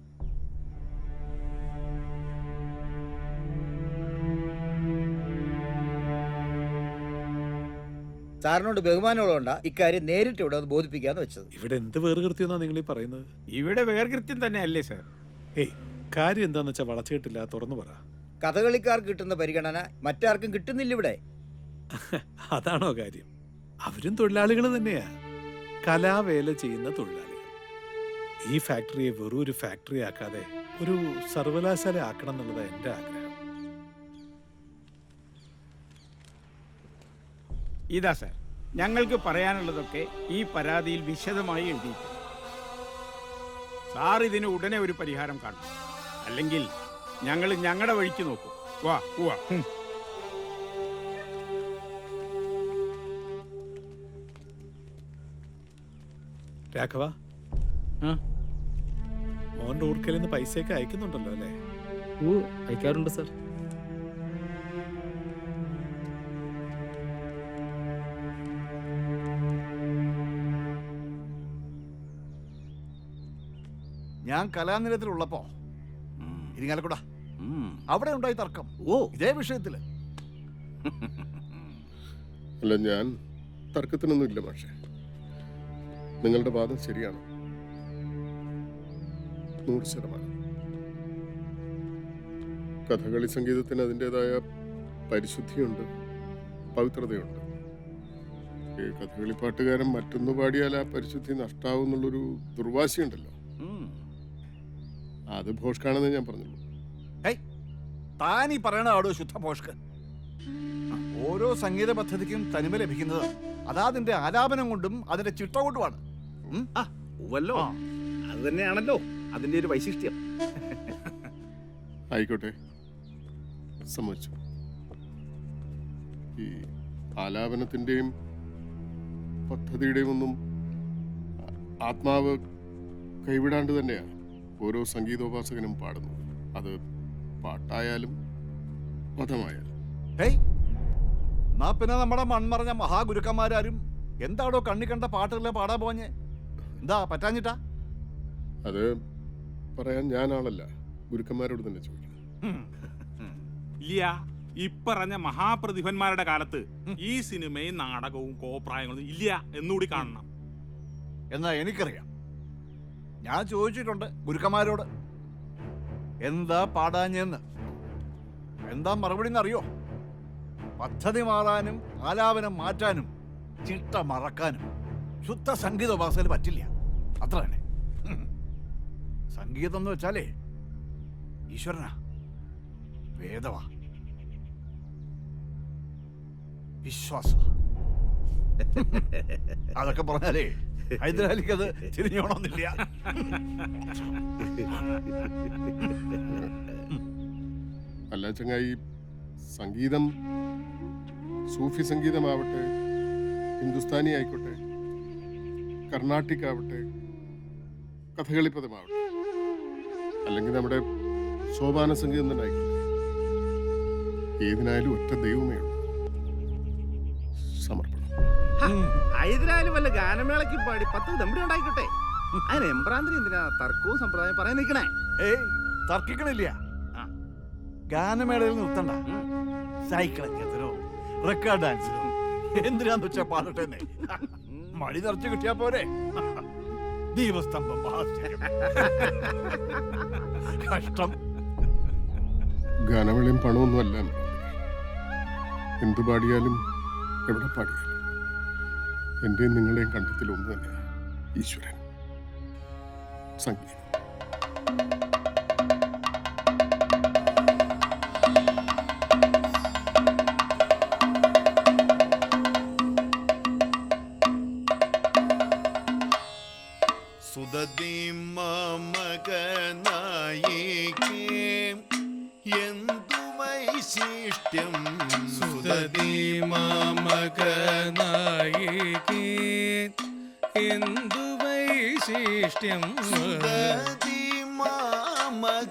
സാറിനോട് ബഹുമാനമുള്ളതുകൊണ്ടാ ഇക്കാര്യം നേരിട്ട് ഇവിടെ ബോധിപ്പിക്കാന്ന് വെച്ചത്. ഇവിടെ എന്ത് വേർകൃത്യം എന്നാ നിങ്ങൾ ഈ പറയുന്നത്? ഇവിടെ വേർകൃത്യം തന്നെ അല്ലേ സാർ? കാര്യം എന്താന്ന് വെച്ചാൽ വളച്ചിട്ടില്ല, തുറന്നു പറ. കഥകളിക്കാർക്ക് കിട്ടുന്ന പരിഗണന മറ്റാർക്കും കിട്ടുന്നില്ല ഇവിടെ. അതാണോ കാര്യം? അവരും തൊഴിലാളികൾ തന്നെയാ, കലാവേല ചെയ്യുന്ന തൊഴിലാളികൾ. ഈ ഫാക്ടറിയെ വെറും ഒരു ഫാക്ടറി ആക്കാതെ ഒരു സർവകലാശാല ആക്കണം എന്നുള്ളത് എൻ്റെ ആഗ്രഹം. ഇതാ സാർ, ഞങ്ങൾക്ക് പറയാനുള്ളതൊക്കെ ഈ പരാതിയിൽ വിശദമായി എഴുതിയിട്ടുണ്ട്. സാർ ഇതിന് ഉടനെ ഒരു പരിഹാരം കാണും, അല്ലെങ്കിൽ ഞങ്ങൾ ഞങ്ങളുടെ വഴിക്ക് നോക്കും. വാ വാ. രാഘവ, മോന്റെ ഊർക്കലിൽ നിന്ന് പൈസയൊക്കെ അയക്കുന്നുണ്ടല്ലോ അല്ലേ? അയക്കാറുണ്ട് സാർ. ഞാൻ കലാനിലയത്തിലുള്ളപ്പോ ഇരിങ്ങാലക്കുട അവിടെ ഉണ്ടായി തർക്കം ഇതേ വിഷയത്തില്. അല്ല, ഞാൻ തർക്കത്തിനൊന്നും ഇല്ല പക്ഷേ നിങ്ങളുടെ വാദം ശരിയാണ് 100%. കഥകളി സംഗീതത്തിന് അതിൻ്റെതായ പരിശുദ്ധിയുണ്ട്, പവിത്രതയുണ്ട്. ഈ കഥകളി പാട്ടുകാരൻ മറ്റൊന്ന് പാടിയാൽ ആ പരിശുദ്ധി നഷ്ടാവും എന്നുള്ളൊരു ദുർവാശിയുണ്ടല്ലോ, അത് ഭോഷ്കാണെന്ന് ഞാൻ പറഞ്ഞുള്ളൂ. താനീ പറയണ ആടോ ശുദ്ധ ഭോഷ്കൻ. ഓരോ സംഗീത പദ്ധതിക്കും തനിമ ലഭിക്കുന്നത് അതാതിന്റെ ആലാപനം കൊണ്ടും അതിന്റെ ചിട്ട കൊണ്ടുമാണ്. അത് തന്നെയാണല്ലോ അതിന്റെ ഒരു വൈശിഷ്ട്യം. ആയിക്കോട്ടെ, സമ്മതിച്ചു. ഈ ആലാപനത്തിൻ്റെയും പദ്ധതിയുടെയും ഒന്നും ആത്മാവ് കൈവിടാണ്ട് തന്നെയാണ് ഓരോ സംഗീതോപാസകനും പാടുന്നത്. അത് പാട്ടായാലും പദമായാലും. പിന്നെ നമ്മുടെ മൺമറഞ്ഞ മഹാഗുരുക്കന്മാരും എന്താടോ കണ്ണി കണ്ട പാട്ടുകളെ പാടാൻ പോഞ്ഞേ? എന്താ പറ്റാഞ്ഞിട്ടാ? അത് പറയാൻ ഞാൻ ആളല്ല, ഗുരുക്കന്മാരോട് തന്നെ ചോദിക്കണം. ഇല്ല, ഇപ്പറഞ്ഞ മഹാപ്രതിഭന്മാരുടെ കാലത്ത് ഈ സിനിമയും നാടകവും കോപ്രായങ്ങളും ഇല്ല എന്നുകൂടി കാണണം. എന്നാ എനിക്കറിയാം, ഞാൻ ചോദിച്ചിട്ടുണ്ട് ഗുരുക്കന്മാരോട് എന്താ പാടാഞ്ഞെന്ന്. എന്താ മറുപടി എന്നറിയോ? പദ്ധതി മാറാനും ആലാപനം മാറ്റാനും ചിട്ട മറക്കാനും ശുദ്ധ സംഗീതോപാസന പറ്റില്ല, അത്ര തന്നെ. സംഗീതം എന്ന് വെച്ചാലേ ഈശ്വരനാ, വേദവാ, വിശ്വാസ. അതൊക്കെ പറഞ്ഞാലേ ഹൈദരാലിക്ക് അത് തിരിഞ്ഞോണമെന്നില്ല. അല്ല ചങ്ങായി, സംഗീതം സൂഫി സംഗീതമാവട്ടെ ഹിന്ദുസ്ഥാനി ആയിക്കോട്ടെ, കർണാട്ടിക് ആവട്ടെ, കഥകളിപ്പദമാവട്ടെ, അല്ലെങ്കിൽ നമ്മുടെ സോപാന സംഗീതം തന്നെ ആയിക്കോട്ടെ, ഏതിനായാലും ഒറ്റ ദൈവമേ ഉള്ളൂ, സമർപ്പണം. ഹൈദരാലും വല്ല ഗാനമേളയ്ക്ക് പാടി 10 ദമ്പടി ഉണ്ടായിക്കോട്ടെ. അതിന് എംബ്രാന്തിരി എന്തിനാ തർക്കവും സമ്പ്രദായം പറയാൻ നിൽക്കണേ? ഏയ് തർക്കിക്കണില്ല. ഗാനമേളയിൽ നിർത്തണ്ട. സൈക്കിൾ എത്തിയതിനോ റെക്കോർഡ് ഡാൻസിനോ എന്തിനാന്ന് വെച്ചാ പാടട്ടെ. മഴ നിറച്ചു കിട്ടിയാ പോരെ. ദീപസ്തംഭം കഷ്ടം. ഗാനമേളയും പണമൊന്നുമല്ല. എന്തു പാടിയാലും എവിടെ പാടിയാലും എൻ്റെയും നിങ്ങളുടെയും കണ്ടത്തിൽ ഒന്ന് തന്നെയാണ് ഈശ്വരൻ, സംഗീതം. സുദതി മമകനായികേ എന്തു വൈശിഷ്ട്യം. സുദതി മമകനായികേ എന്തു വൈശിഷ്ട്യം. സുദതി മമകനായികേ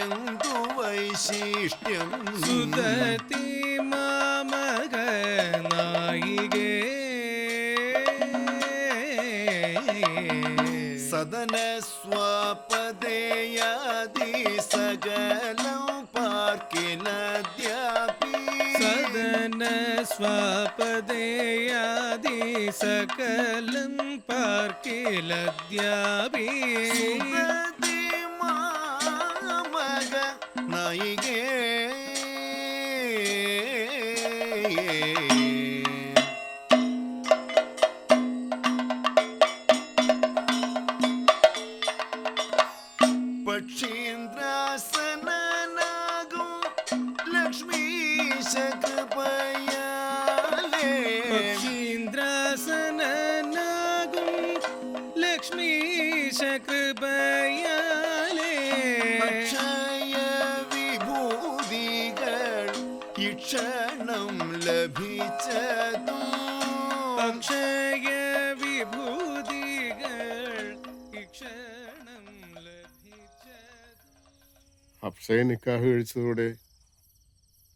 എന്തു വൈശിഷ്ട്യം. സുദതി മമകനായികേ സദന സ്വപദേയാദി സകലം പാർക്കിലദ്യാപി. സദന സ്വപദേയാദി സകലം പാർക്കിലദ്യാപി. സുദതി മമകനായികേ പക്ഷീന്ദ്രാസനനാകും ലക്ഷ്മീശകൃപയാലേ. പക്ഷീന്ദ്രാസനനാകും ലക്ഷ്മീശകൃപയാലേ. അക്ഷയ വിഭൂതികൾ ഇക്ഷണം ലഭിച്ചതും. അക്ഷയ വിഭൂതികൾ ഇക്ഷണം അപ്സയ നിക്കാഹ് കഴിച്ചതോടെ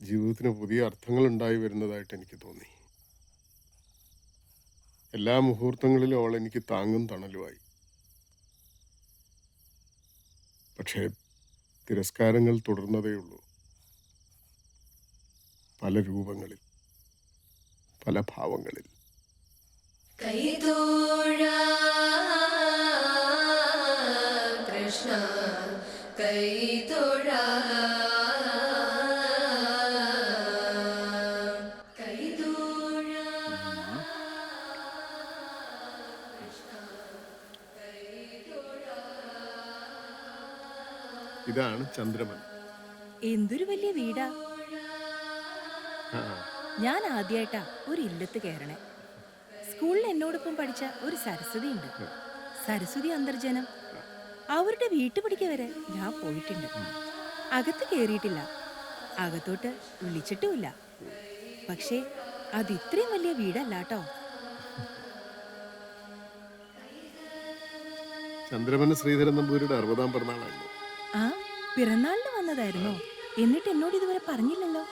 ജീവിതത്തിന് പുതിയ അർത്ഥങ്ങൾ ഉണ്ടായി വരുന്നതായിട്ട് എനിക്ക് തോന്നി. എല്ലാ മുഹൂർത്തങ്ങളിലും അവൾ എനിക്ക് താങ്ങും തണലുമായി. പക്ഷേ തിരസ്കാരങ്ങൾ തുടർന്നതേയുള്ളൂ. പല രൂപങ്ങളിൽ, പല ഭാവങ്ങളിൽ. കൃഷ്ണ കൈതൊഴ ഇതാണ് ചന്ദ്രമൻ. എന്തൊരു വലിയ വീടാ. ഞാൻ ആദ്യമായിട്ടാ ഒരു ഇല്ലത്ത് കയറണേ. സ്കൂളിൽ എന്നോടൊപ്പം പഠിച്ച ഒരു സരസ്വതി ഉണ്ട്, സരസ്വതി അന്തർജനം. അവരുടെ വീട്ടുപടിക്ക് വരെ ഞാൻ പോയിട്ടുണ്ട്. അകത്ത് കയറിയിട്ടില്ല, അകത്തോട്ട് വിളിച്ചിട്ടുമില്ല. പക്ഷേ അത് ഇത്രയും വലിയ വീടല്ലാട്ടോ. ചന്ദ്രമന് ശ്രീധരൻ നമ്പൂരിയുടെ 60ാം പിറന്നാളായിരുന്നു. ആ, പിറന്നാളിന് വന്നതായിരുന്നോ? എന്നിട്ട് എന്നോട് ഇതുവരെ പറഞ്ഞില്ലല്ലോ.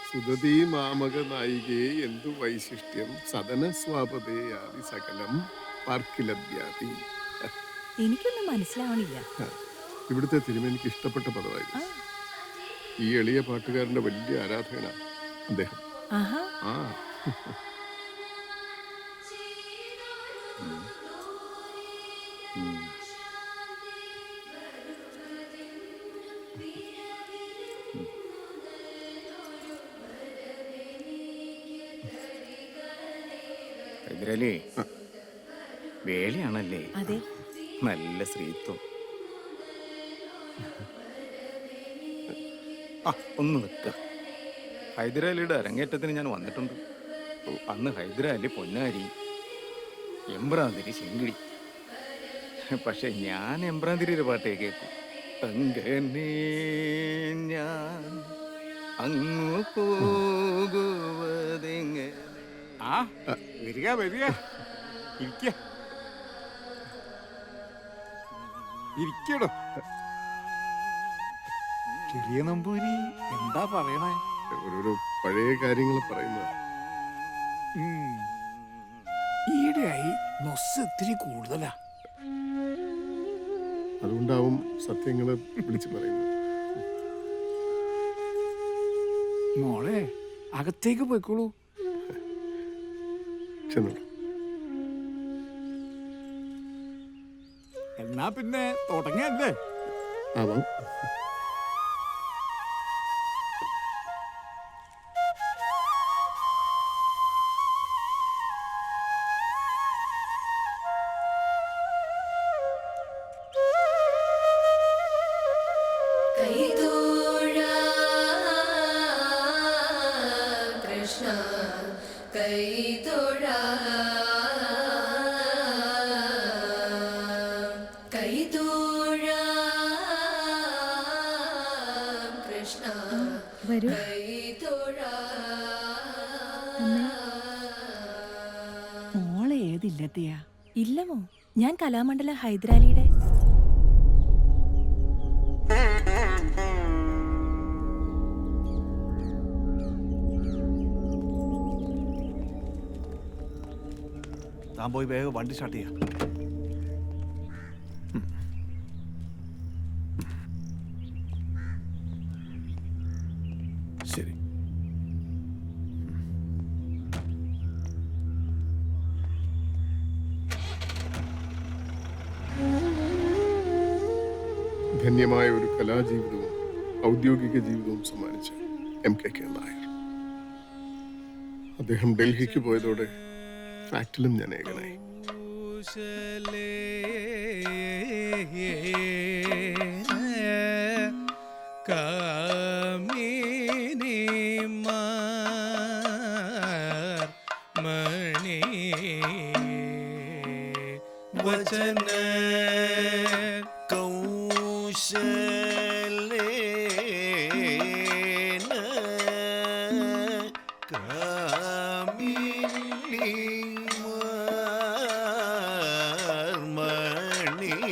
സുദതി മാമക നായികേ എന്തു വൈശിഷ്ട്യം. സദന സ്വാപതേയാദി സകലം പാർക്കിലദ്യാതി. എനിക്കൊന്നും മനസ്സിലാവണില്ല. ഇവിടുത്തെ തിരുമേനിക്ക് ഇഷ്ടപ്പെട്ട പദമായിരുന്നു. ഈ എളിയ പാട്ടുകാരന്റെ വലിയ ആരാധകനാണ് അദ്ദേഹം. ആഹാ. ആ ഹൈദരലി, വേളിയാണല്ലേ? അതെ. നല്ല സ്ത്രീത്വം. ഒന്ന് നിൽക്ക. ഹൈദരാലിയുടെ അരങ്ങേറ്റത്തിന് ഞാൻ വന്നിട്ടുണ്ട്. അന്ന് ഹൈദരാലി പൊന്നാരി, എംബ്രാന്തിരി ശിങ്കിടി. പക്ഷെ ഞാൻ എംബ്രാന്തിരിയുടെ പാട്ടേ കേൾക്കും. അങ്ങനെ ഞാൻ അങ്ങു പോകും വരിക വരിക ഇരിക്ക ഇരിക്കടോ. ചെറിയ നമ്പൂരി എന്താ പറയണേ? ഓരോരോ പഴയ കാര്യങ്ങൾ പറയുന്നത്. ഈയിടെയായി നൊസ് ഇത്തിരി കൂടുതലാ. അതുകൊണ്ടാവും സത്യങ്ങള് വിളിച്ചു പറയുന്നത്. മോളെ അകത്തേക്ക് പോയിക്കോളൂ. ചെന്നോളൂ. എന്നാ പിന്നെ തുടങ്ങിയല്ലേ? ആവാം. വരൂ. മോളെ ഏതില്ലത്തിയാ? ഇല്ലമോ, ഞാൻ കലാമണ്ഡലം ഹൈദരാലിയുടെ. താൻ പോയി വേഗം വണ്ടി സ്റ്റാർട്ട് ചെയ്യാം. ശരി. ധന്യമായ ഒരു കലാജീവിതവും ഔദ്യോഗിക ജീവിതവും സമ്മാനിച്ച MKK നായർ. അദ്ദേഹം ഡൽഹിക്ക് പോയതോടെ ഫാക്ടിലും ഞാൻ ഏകനായി. മണി വചന കൗശലേന കാമിനി മണിയേ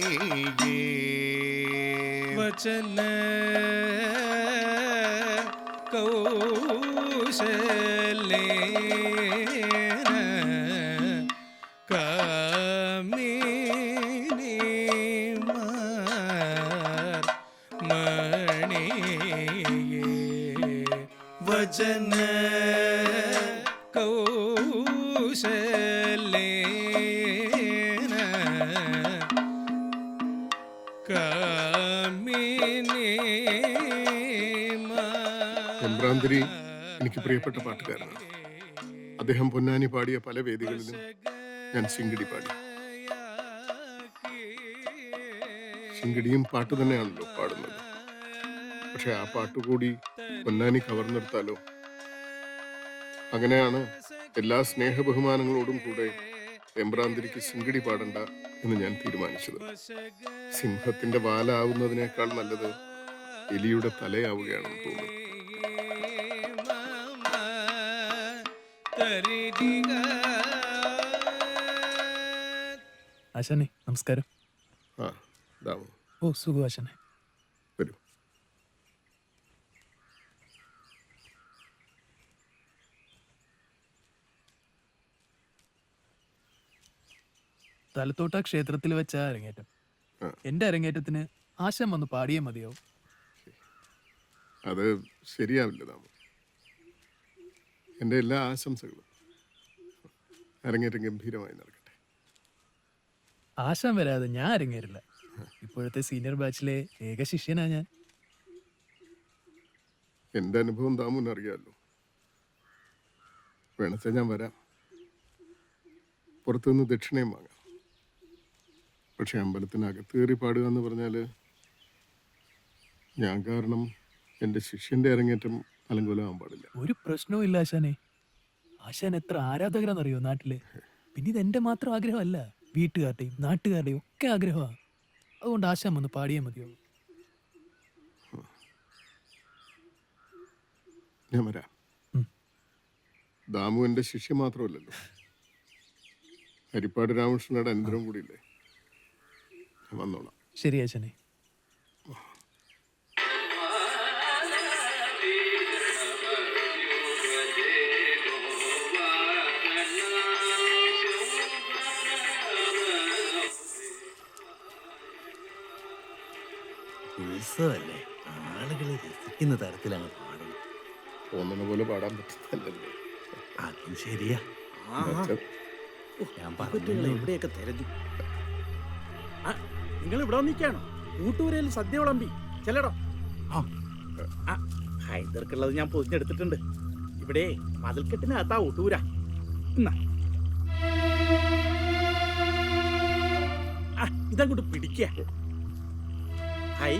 വചന കൗശലേന കാമിനി മണിയേ വചന കൗശലേന കാമിനി എംബ്രാന്തിരി എനിക്ക് പ്രിയപ്പെട്ട പാട്ടുകാരനാണ്. അദ്ദേഹം പൊന്നാനി പാടിയ പല വേദികളിലും ഞാൻ സിംഗിടി പാടി. സിംഗിടിയും പാട്ട് തന്നെയാണല്ലോ പാടുന്നത്. പക്ഷെ ആ പാട്ടുകൂടി പൊന്നാനി കവർന്നെടുത്താലോ? അങ്ങനെയാണ് എല്ലാ സ്നേഹബഹുമാനങ്ങളോടും കൂടെ എംബ്രാന്തിരിക്ക് സിംഗിടി പാടണ്ട എന്ന് ഞാൻ തീരുമാനിച്ചത്. സിംഹത്തിന്റെ വാലാവുന്നതിനേക്കാൾ നല്ലത് എലിയുടെ തലയാവുകയാണെന്ന് തോന്നുന്നു. ആശാനെ നമസ്കാരം. ഓ സുഖം ആശാനെ. വരൂ. തലത്തോട്ട ക്ഷേത്രത്തിൽ വെച്ച അരങ്ങേറ്റം. എന്റെ അരങ്ങേറ്റത്തിന് ആശാൻ വന്ന് പാടിയേ മതിയോ? അത് ശരിയാവില്ല താമ. എൻ്റെ എല്ലാ ആശംസകളും. അരങ്ങേറ്റം ഗംഭീരമായി നടക്കട്ടെ. ആശാൻ വരാതെ ഞാൻ അരങ്ങേറില്ല. ഇപ്പോഴത്തെ സീനിയർ ബാച്ചിലെ ഏക ശിഷ്യനാ ഞാൻ. എൻ്റെ അനുഭവം താമൂന്ന് അറിയാമല്ലോ. വേണച്ച ഞാൻ വരാം. പുറത്തുനിന്ന് ദക്ഷിണയും വാങ്ങാം. പക്ഷെ അമ്പലത്തിനകത്ത് കയറി പാടുക എന്ന് പറഞ്ഞാൽ ഞാൻ കാരണം എൻ്റെ ശിഷ്യൻ്റെ അരങ്ങേറ്റം അലങ്കോലമാകാൻ പാടില്ല. ഒരു പ്രശ്നവും ഇല്ല ആശാനെ. ആശാൻ എത്ര ആരാധകരാന്നറിയോ നാട്ടില്. പിന്നെ ഇത് എൻ്റെ മാത്രം ആഗ്രഹമല്ല, വീട്ടുകാരുടെയും നാട്ടുകാരുടെയും ഒക്കെ ആഗ്രഹമാണ്. അതുകൊണ്ട് ആശാൻ വന്ന് പാടിയേ മതിയോ? ഞാൻ വരാം. ദാമു എൻ്റെ ശിഷ്യ മാത്രമല്ലല്ലോ, ഹരിപ്പാട് രാമകൃഷ്ണയുടെ അനന്തരം കൂടിയില്ലേ. ഞാൻ വന്നോളാം. ശരി ആശാനെ. ഉത്സവല്ലേ, ആളുകൾ രസിക്കുന്ന തരത്തിലാണ് പാടുന്നത്. തോന്നുന്ന പോലെ പാടാൻ പറ്റുന്നല്ലോ. അതും ശരിയാ. ഞാൻ പറഞ്ഞു എവിടെയൊക്കെ തെരഞ്ഞു. നിങ്ങൾ ഇവിടെ വന്നിക്കാണോ? കൂട്ടുപുരയിൽ സദ്യ വിളമ്പി ചെല്ലടോ. ഹൈദർക്കുള്ളത് ഞാൻ പൊതിഞ്ഞെടുത്തിട്ടുണ്ട്. ഇവിടെ മതിൽക്കെട്ടിനകത്താ ഊട്ടൂര. ഇതങ്ങോട്ട് പിടിക്ക. ഹൈ,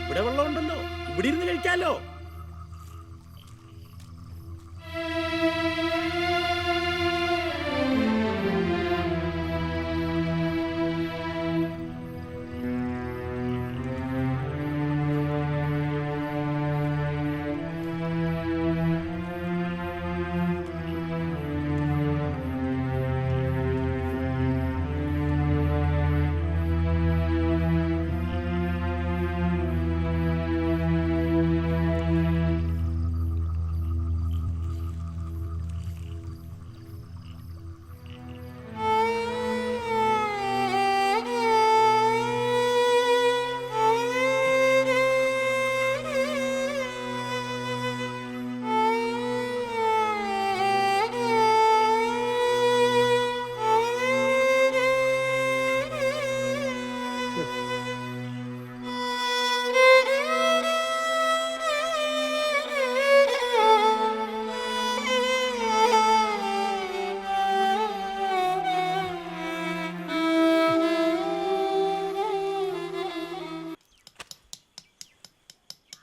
ഇവിടെ വെള്ളമുണ്ടല്ലോ, ഇവിടെ ഇരുന്ന് കഴിക്കാലോ.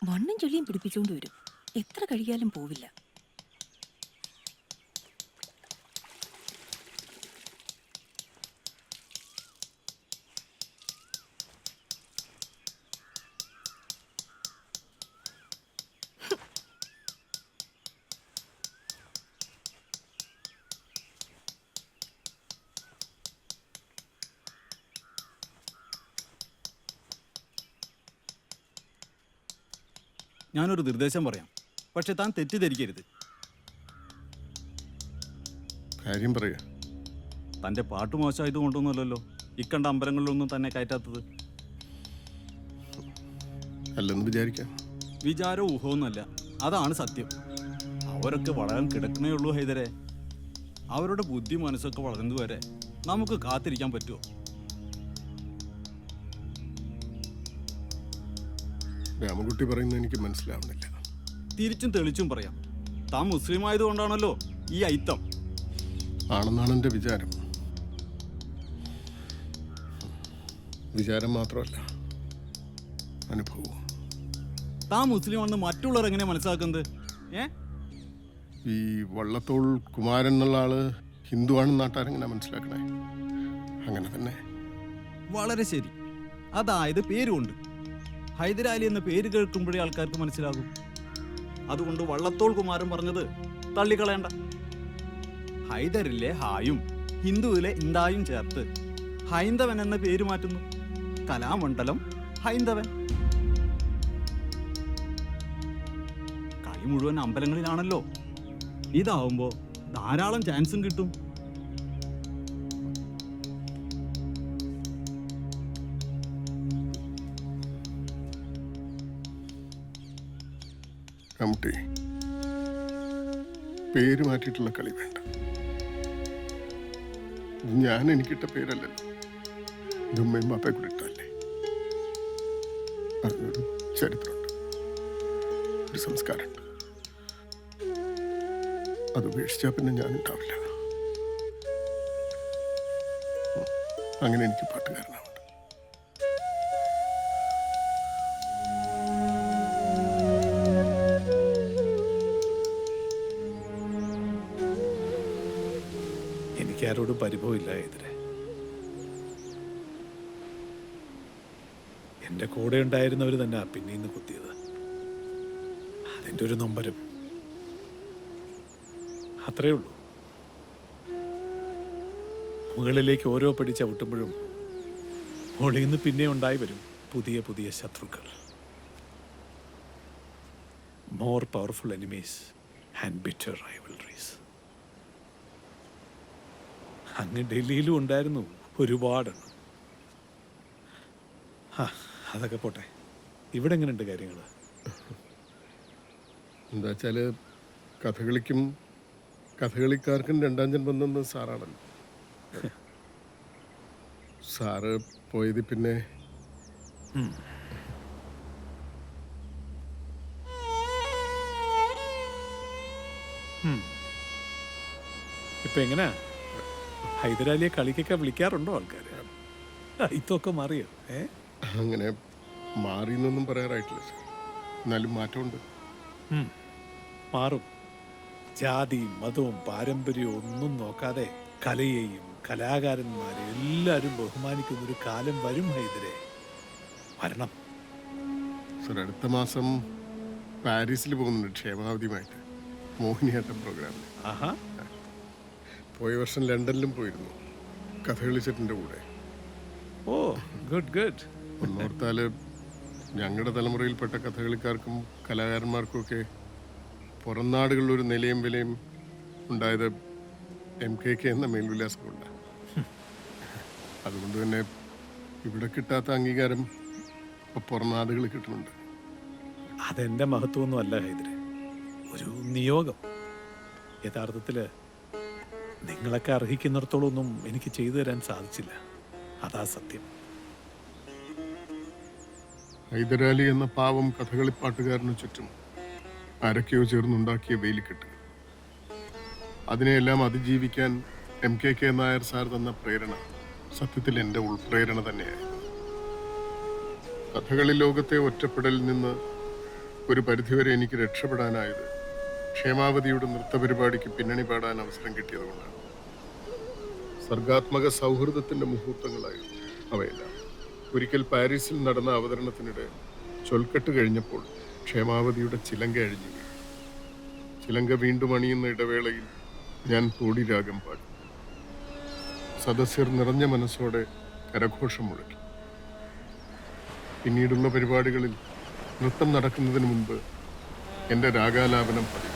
മണ്ണും ചൊല്ലിയും പിടിപ്പിച്ചുകൊണ്ട് വരും. എത്ര കഴിയാലും പോവില്ല. ഞാനൊരു നിർദ്ദേശം പറയാം, പക്ഷെ താൻ തെറ്റിദ്ധരിക്കരുത്. കാര്യം പറയാ. തൻ്റെ പാട്ട് മോശമായത് കൊണ്ടൊന്നുമല്ലല്ലോ ഇക്കണ്ട അമ്പലങ്ങളിലൊന്നും തന്നെ കയറ്റാത്തത്. അല്ലെന്ന് വിചാരിക്കാം. വിചാരോ ഊഹമൊന്നുമല്ല, അതാണ് സത്യം. അവരൊക്കെ വളരാൻ കിടക്കണേ ഉള്ളൂ ഹൈദരെ. അവരുടെ ബുദ്ധി മനസ്സൊക്കെ വളർന്നതുവരെ നമുക്ക് കാത്തിരിക്കാൻ പറ്റുമോ? രാമകുട്ടി പറയുന്നത് എനിക്ക് മനസ്സിലാവുന്നില്ല. തിരിച്ചും തെളിച്ചും പറയാം, താൻ മുസ്ലിം ആയതുകൊണ്ടാണല്ലോ ഈ ഐത്തം. ആണെന്നാണ് എൻ്റെ വിചാരം. വിചാരം മാത്രമല്ല, അനുഭവം. താൻ മുസ്ലിം ആണെന്ന് മറ്റുള്ളവർ എങ്ങനെ മനസ്സിലാക്കുന്നത്? ഈ വള്ളത്തോൾ കുമാരൻ എന്നുള്ള ആള് ഹിന്ദുവാണെന്ന് നാട്ടുകാരെങ്ങനെ മനസ്സിലാക്കണേ? അങ്ങനെ തന്നെ. വളരെ ശരി. അതായത് പേരുകൊണ്ട് ഹൈദരാലി എന്ന പേര് കേൾക്കുമ്പോഴേ ആൾക്കാർക്ക് മനസ്സിലാകും. അതുകൊണ്ട് വള്ളത്തോൾ കുമാരൻ പറഞ്ഞത് തള്ളിക്കളയണ്ട. ഹൈദരിലെ ഹായും ഹിന്ദുവിലെ ഇന്തായും ചേർത്ത് ഹൈന്ദവൻ എന്ന പേര് മാറ്റുന്നു. കലാമണ്ഡലം ഹൈന്ദവൻ. കളി മുഴുവൻ അമ്പലങ്ങളിലാണല്ലോ. ഇതാവുമ്പോ ധാരാളം ചാൻസും കിട്ടും. കമ്മിറ്റി പേര് മാറ്റിയിട്ടുള്ള കളി വേണ്ട. ഞാൻ എനിക്കിട്ട പേരല്ലല്ലോ, ഉമ്മയും ബാപ്പയെ കൂടെ ഇട്ടല്ലേ. അതിനൊരു ചരിത്രമുണ്ട്, ഒരു സംസ്കാരമുണ്ട്. അത് ഉപേക്ഷിച്ചാൽ പിന്നെ ഞാനുണ്ടാവില്ല. അങ്ങനെ എനിക്ക് പാട്ടുകാരനാവും. എനിക്കാരോടും പരിഭവമില്ല എതിരെ. എൻ്റെ കൂടെ ഉണ്ടായിരുന്നവർ തന്നെ പിന്നീന്ന് കുത്തിയത്. അതിൻ്റെ ഒരു നൊമ്പരം അത്രേ ഉള്ളൂ. മുകളിലേക്ക് ഓരോ പടി ചവിട്ടുമ്പോഴും മുകളിൽ നിന്ന് പിന്നെ ഉണ്ടായി വരും പുതിയ പുതിയ ശത്രുക്കൾ. More powerful enemies and bitter rivalries. അങ്ങ് ഡൽഹിയിലും ഉണ്ടായിരുന്നു ഒരുപാടെണ്ണം. അതൊക്കെ പോട്ടെ, ഇവിടെ എങ്ങനെയുണ്ട് കാര്യങ്ങൾ? എന്താ വെച്ചാൽ കഥകളിക്കും കഥകളിക്കാർക്കും രണ്ടാം ജന്മം തന്ന സാറാണല്ലോ. സാറ് പോയത് പിന്നെ ഇപ്പൊ എങ്ങനെയാ? ഹൈദരാലിയെ കളിക്കൊക്കെ വിളിക്കാറുണ്ടോ ആൾക്കാർ? ഇതൊക്കെ മാറിയോ? അങ്ങനെ മാറിയെന്നൊന്നും പറയാറായിട്ടില്ല സാർ. എന്നാലും മാറ്റമുണ്ട്. മാറും. ജാതിയും മതവും പാരമ്പര്യവും ഒന്നും നോക്കാതെ കലയെയും കലാകാരന്മാരെയും എല്ലാവരും ബഹുമാനിക്കുന്ന ഒരു കാലം വരും ഹൈദരെ. വരണം. സാർ അടുത്ത മാസം പാരീസിൽ പോകുന്നുണ്ട് ക്ഷേമാവധിയുമായിട്ട്, മോഹിനിയാട്ടം പ്രോഗ്രാമിൽ. പോയ വർഷം ലണ്ടനിലും പോയിരുന്നു കഥകളി സെറ്റിൻ്റെ കൂടെ. ഓ ഗുഡ് ഗുഡ്. ഒന്നോർത്താൽ ഞങ്ങളുടെ തലമുറയിൽപ്പെട്ട കഥകളിക്കാർക്കും കലാകാരന്മാർക്കും ഒക്കെ പുറം നാടുകളിൽ ഒരു നിലയും വിലയും ഉണ്ടായത് MKK എന്ന മേൽവിലാസം കൊണ്ടാണ്. അതുകൊണ്ട് തന്നെ ഇവിടെ കിട്ടാത്ത അംഗീകാരം ഇപ്പോൾ പുറം നാടുകളിൽ കിട്ടുന്നുണ്ട്. അതെൻ്റെ മഹത്വമൊന്നും അല്ല ഹൈദരെ, ഒരു നിയോഗം. യഥാർത്ഥത്തിൽ നിങ്ങളൊക്കെ അർഹിക്കുന്നിടത്തോളം ഒന്നും എനിക്ക് ചെയ്തു തരാൻ സാധിച്ചില്ല, അതാ സത്യം. ഹൈദരാലി എന്ന പാവം കഥകളിപ്പാട്ടുകാരനു ചുറ്റും ആരൊക്കെയോ ചേർന്നുണ്ടാക്കിയ വേലിക്കെട്ട്, അതിനെയെല്ലാം അതിജീവിക്കാൻ MKK നായർ സാർ തന്ന പ്രേരണ സത്യത്തിൽ എൻ്റെ ഉൾപ്രേരണ തന്നെയായിരുന്നു. കഥകളി ലോകത്തെ ഒറ്റപ്പെടലിൽ നിന്ന് ഒരു പരിധിവരെ എനിക്ക് രക്ഷപ്പെടാനായത് ക്ഷേമാവതിയുടെ നൃത്തപരിപാടിക്ക് പിന്നണി പാടാൻ അവസരം കിട്ടിയതുകൊണ്ടാണ്. സർഗാത്മക സൗഹൃദത്തിൻ്റെ മുഹൂർത്തങ്ങളായിരുന്നു അവയെല്ലാം. ഒരിക്കൽ പാരീസിൽ നടന്ന അവതരണത്തിനിടെ ചൊൽക്കെട്ട് കഴിഞ്ഞപ്പോൾ ക്ഷേമാവതിയുടെ ചിലങ്ക അഴിഞ്ഞു വീണു. ചിലങ്ക വീണ്ടും അണിയുന്ന ഇടവേളയിൽ ഞാൻ തോടി രാഗം പാടി. സദസ്യർ നിറഞ്ഞ മനസ്സോടെ കരഘോഷം മുഴക്കി. പിന്നീടുള്ള പരിപാടികളിൽ നൃത്തം നടക്കുന്നതിന് മുൻപ് എൻ്റെ രാഗാലാപനം പതിവായി.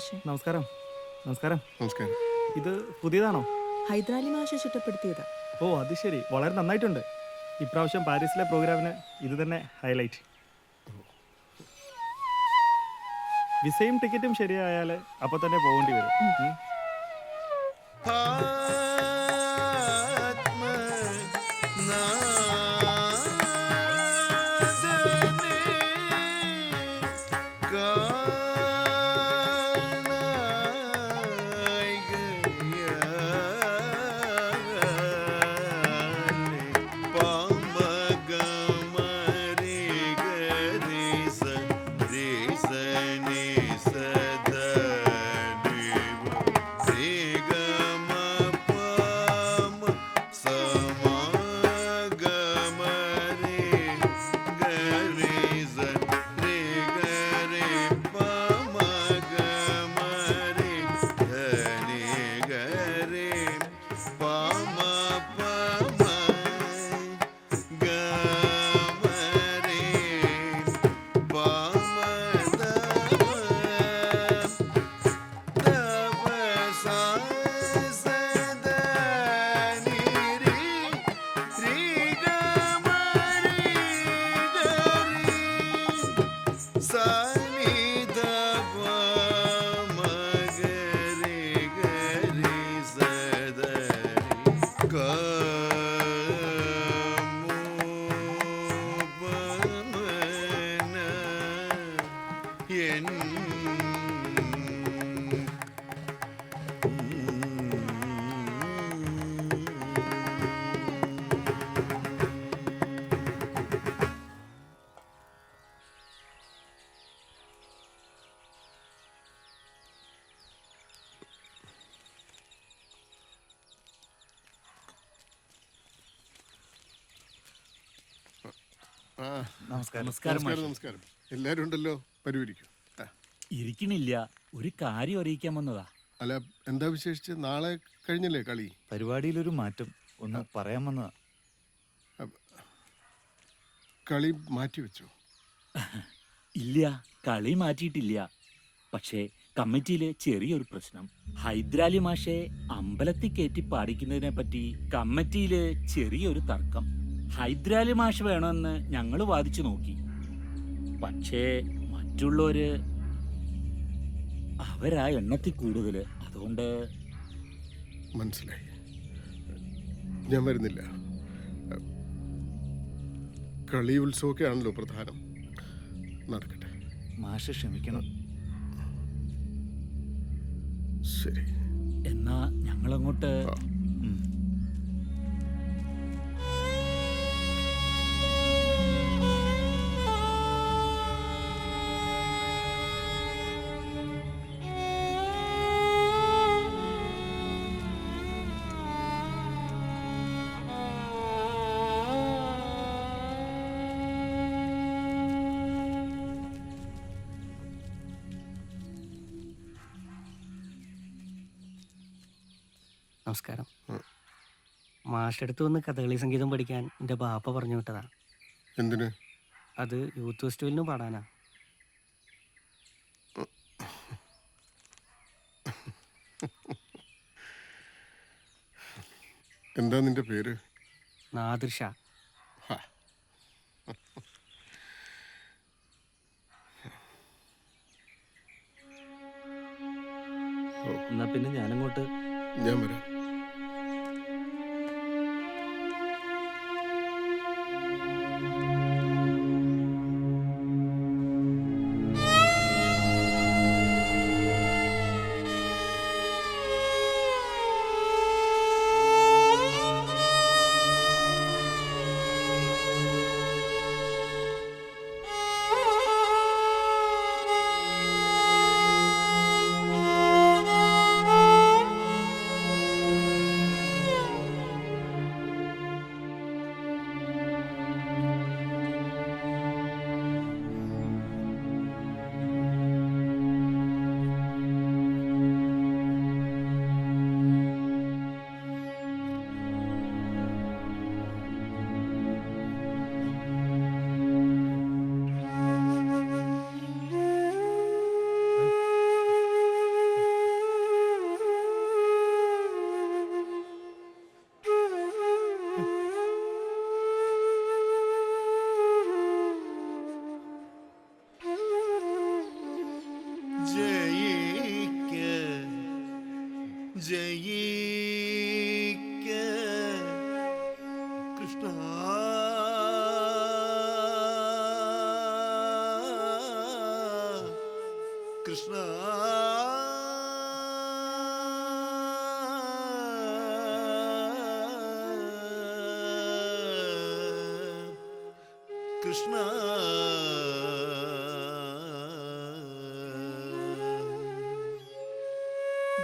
മാഷെ. നമസ്കാരം. നമസ്കാരം. നമസ്കാരം. ഇത് പുതിയതാണോ? ഹൈദരാലി മാഷെ ചിട്ടപ്പെടുത്തിയതാ. ഓ അത് ശരി, വളരെ നന്നായിട്ടുണ്ട്. ഇപ്രാവശ്യം പാരീസിലെ പ്രോഗ്രാമിന് ഇത് തന്നെ ഹൈലൈറ്റ്. വിസയും ടിക്കറ്റും ശരിയായാൽ അപ്പോൾ തന്നെ പോകേണ്ടി വരും. നമസ്കാരം. നമസ്കാരം. എല്ലാരും ഉണ്ടല്ലോ, പരിഹരിക്കും. ഇരിക്കണില്ല, ഒരു കാര്യം അറിയിക്കാൻ വന്നതാ. അല്ല, എന്താ വിശേഷിച്ച്? നാളെ കഴിഞ്ഞല്ലേ കളി? പരിപാടിയിലൊരു മാറ്റം ഒന്ന് പറയാൻ വന്നതാ. കളി മാറ്റി വെച്ചോ? ഇല്ല, കളി മാറ്റിയിട്ടില്ല. പക്ഷേ കമ്മിറ്റിയിലെ ചെറിയൊരു പ്രശ്നം. ഹൈദരാലി മാഷെ അമ്പലത്തിൽ കയറ്റി പാടിക്കുന്നതിനെ പറ്റി കമ്മിറ്റിയില് ചെറിയൊരു തർക്കം. ഹൈദരാലി മാഷ് വേണമെന്ന് ഞങ്ങൾ വാദിച്ചു നോക്കി. പക്ഷേ മറ്റുള്ളവര് അവരാ എണ്ണത്തിൽ കൂടുതല്. അതുകൊണ്ട് മനസ്സിലായി. ഞാൻ വരുന്നില്ല. കളി ഉത്സവമൊക്കെ ആണല്ലോ പ്രധാനം. നടക്കട്ടെ. മാഷ് ക്ഷമിക്കണം. ശരി. എന്നാ ഞങ്ങളങ്ങോട്ട്. നമസ്കാരം. മാഷടുത്ത് വന്ന് കഥകളി സംഗീതം പഠിക്കാൻ എൻ്റെ ബാപ്പ പറഞ്ഞു വിട്ടതാ. എന്തിന്? അത് യൂത്ത് ഫെസ്റ്റിവലിന് പാടാനാ. എന്താ നിന്റെ പേര്? നാദിർ ഷാ. എന്നാ പിന്നെ ഞാനങ്ങോട്ട്. ഞാൻ വരാം. ജയിക്ക കൃഷ്ണ കൃഷ്ണ കൃഷ്ണ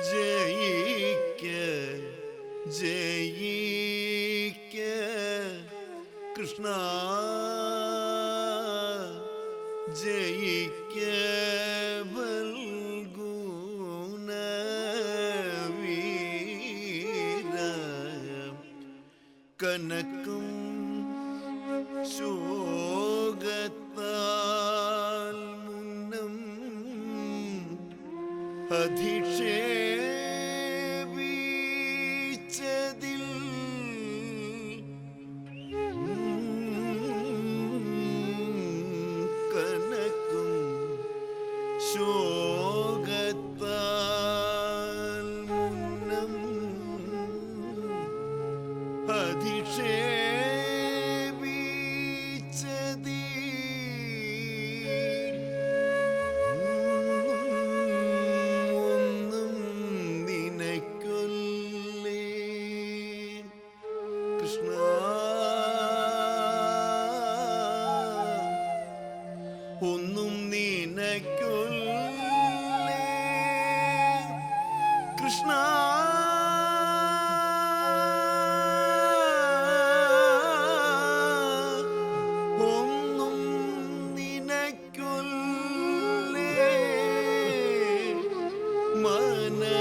ജയിക്ക ജയിക്ക കൃഷ്ണ ജയിക്ക ബൽഗുണ വീര കനക്കും ശോകത്താൽ മുന്നം അധിക്ഷേപിച്ചതിൽ കനക്കും ശോകത്താൽ മുന്നം ഒന്നും നിനക്കൊല്ലേ കൃഷ്ണ ഒന്നും നിനക്കൊല്ലേ കൃഷ്ണ ഒന്നും നിനക്കൊല്ലേ മനക്കാമ്പിൽ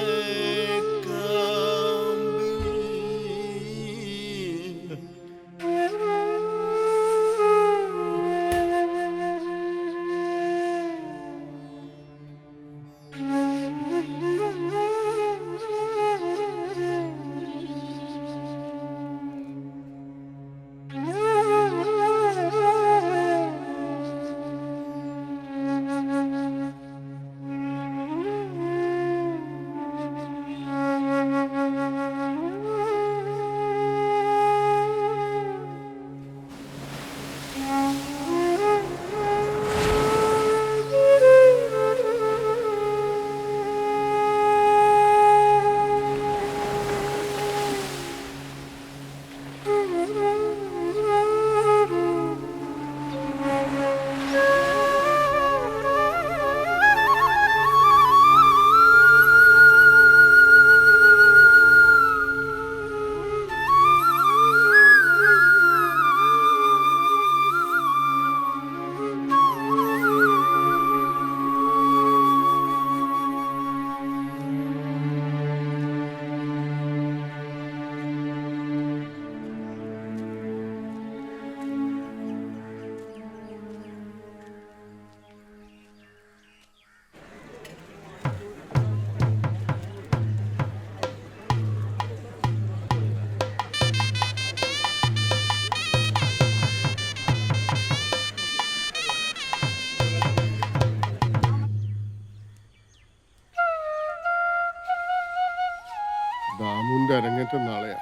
ദാമുവിന്റെ അരങ്ങേറ്റം നാളെയാ.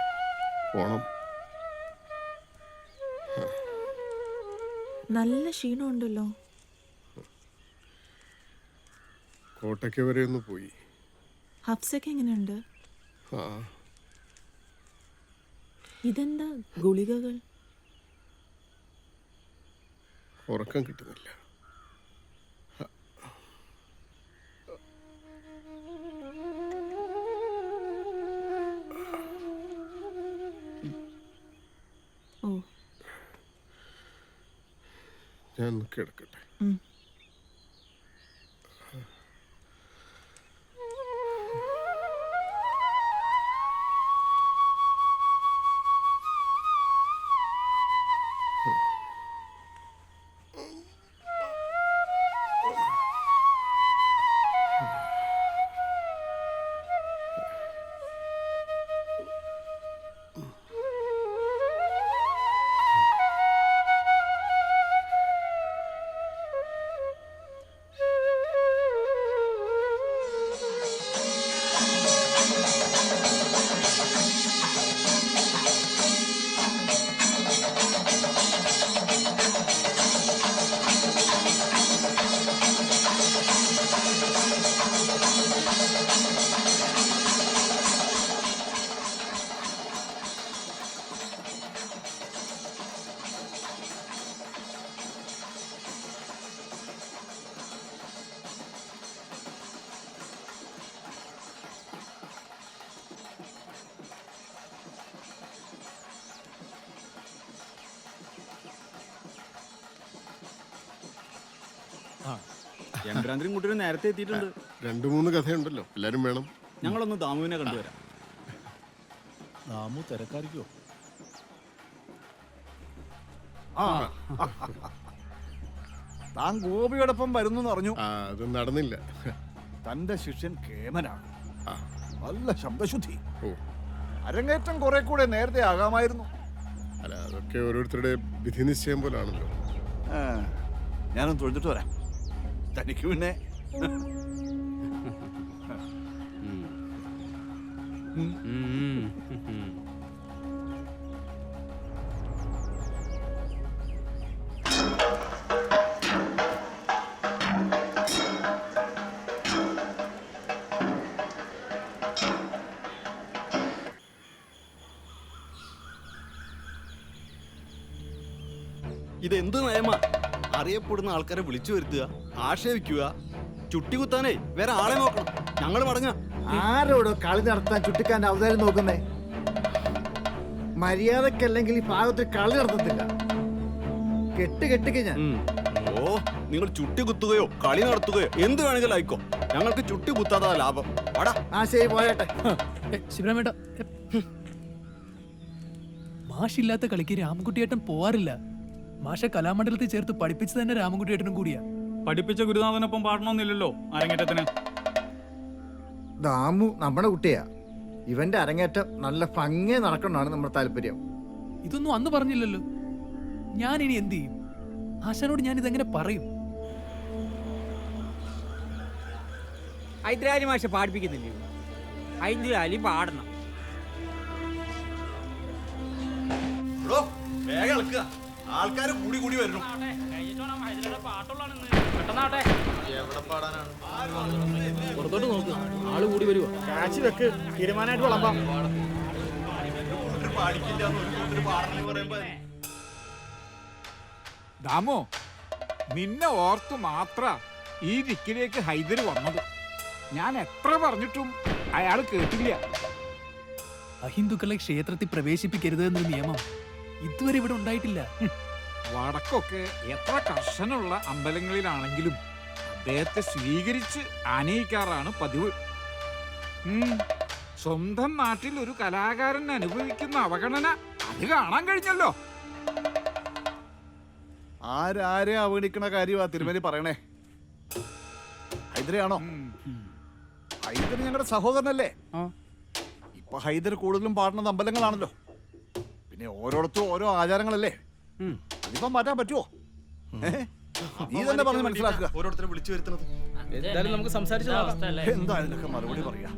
പോണം. നല്ല ക്ഷീണമുണ്ടല്ലോ. കോട്ടയ്ക്ക് വരെ ഒന്ന് പോയി. ഹഫ്സൊക്കെ എങ്ങനെയുണ്ട്? ആ ഇതെന്താ ഗുളികകൾ? ഉറക്കം കിട്ടുന്നില്ല. ഓ, ഞാൻ കിടക്കട്ടെ. എംബ്രാന്തിരിയും കൂട്ടി നേരത്തെ എത്തിയിട്ടുണ്ട്. 2-3 കഥയുണ്ടല്ലോ, എല്ലാരും വേണം. ഞങ്ങളൊന്ന് ദാമുവിനെ കണ്ടുവരാം. ദാമു തിരക്കാരിക്കോ? താൻ ഗോപിയോടൊപ്പം വരുന്നു അറിഞ്ഞു. അത് നടന്നില്ല. തന്റെ ശിഷ്യൻ കേമനാണ്. നല്ല ശബ്ദശുദ്ധി. അരങ്ങേറ്റം കുറെ കൂടെ നേരത്തെ ആകാമായിരുന്നു. അല്ല, അതൊക്കെ ഓരോരുത്തരുടെ വിധി നിശ്ചയം പോലാണല്ലോ. ഞാനൊന്ന് തൊഴുതിട്ട് വരാം. തനിക്ക് പിന്നെ ഇതെന്ത് നയമാ? അറിയപ്പെടുന്ന ആൾക്കാരെ വിളിച്ചു വരുത്തുക, ആക്ഷേപിക്കുക, ചുട്ടി കുത്താനേ വേറെ ആളെ നോക്കണം. ഞങ്ങൾ മടങ്ങ. ആരോടോ കളി നടത്താൻ ചുട്ടിക്കാന്റെ അവതാരം നോക്കുന്നേ? മര്യാദക്കല്ലെങ്കിൽ ഈ ഭാഗത്ത് കളി നടത്തത്തില്ല. കെട്ടുക ഞാൻ. ഓ, നിങ്ങൾ ചുട്ടി കുത്തുകയോ കളി നടത്തുകയോ എന്ത് വേണമെങ്കിലും ആയിക്കോ. ഞങ്ങൾക്ക് ചുട്ടി കുത്താതാ ലാഭം. ശരി, പോയട്ടെ. ശിവരാമേട്ട, മാഷില്ലാത്ത കളിക്ക് രാമൻകുട്ടിയേട്ടൻ പോവാറില്ല. മാഷ കലാമണ്ഡലത്തിൽ ചേർത്ത് പഠിപ്പിച്ചു തന്നെ രാമൻകുട്ടിയേട്ടനും കൂടിയാ. പഠിപ്പിച്ച ഗുരുനാഥനൊപ്പം പാടണമെന്നില്ലല്ലോ അരങ്ങേറ്റത്തിന്. ദാമു നമ്മുടെ കുട്ടിയാ. ഇവന്റെ അരങ്ങേറ്റം നല്ല ഭംഗി നടക്കണമെന്നാണ് നമ്മുടെ താല്പര്യം. ഇതൊന്നും അന്ന് പറഞ്ഞില്ലല്ലോ. ഞാൻ ഇനി എന്ത് ചെയ്യും? ആശാനോട് ഞാൻ ഇതെങ്ങനെ പറയും? ഹൈദരാലി മാഷ പാടിപ്പിക്കുന്നില്ലേ? ഹൈദരാലി പാടണം. ആൾക്കാർ കൂടി കൂടി വരുന്നു. പുറത്തോട്ട് നോക്ക്, ആള് കൂടി വരുവാ. കാശി വെക്ക്, തീരുമാനമായിട്ട് വിളമ്പാം. ദാമോ, നിന്നെ ഓർത്തു മാത്ര ഈ ദിക്കിലേക്ക് ഹൈദര് വന്നത്. ഞാൻ എത്ര പറഞ്ഞിട്ടും അയാൾ കേട്ടില്ല. അഹിന്ദുക്കളെ ക്ഷേത്രത്തിൽ പ്രവേശിപ്പിക്കരുത് എന്നൊരു നിയമം ഇതുവരെ ഇവിടെ ഉണ്ടായിട്ടില്ല. വടക്കൊക്കെ എത്ര കർശനമുള്ള അമ്പലങ്ങളിലാണെങ്കിലും അദ്ദേഹത്തെ സ്വീകരിച്ച് ആനയിക്കാറാണ് പതിവ്. സ്വന്തം നാട്ടിൽ ഒരു കലാകാരൻ അനുഭവിക്കുന്ന അവഗണന അത് കാണാൻ കഴിഞ്ഞല്ലോ. ആരാരെ അവഗണിക്കണ കാര്യമാ തിരുമേനി പറയണേ? ഹൈദരയാണോ? ഹൈദർ ഞങ്ങളുടെ സഹോദരനല്ലേ? ഇപ്പൊ ഹൈദർ കൂടുതലും പാടുന്നത് അമ്പലങ്ങളാണല്ലോ. പിന്നെ ഓരോടത്തും ഓരോ ആചാരങ്ങളല്ലേ? അതിപ്പം മാറ്റാൻ പറ്റുമോ? നീ തന്നെ പറഞ്ഞ് മനസ്സിലാക്കുക. ഓരോരുത്തരെ വിളിച്ചു വരുത്തുന്നത് എന്തായാലും നമുക്ക് സംസാരിച്ച് നോക്കാം. എന്താ ഇതിനൊക്കെ മറുപടി പറയാ?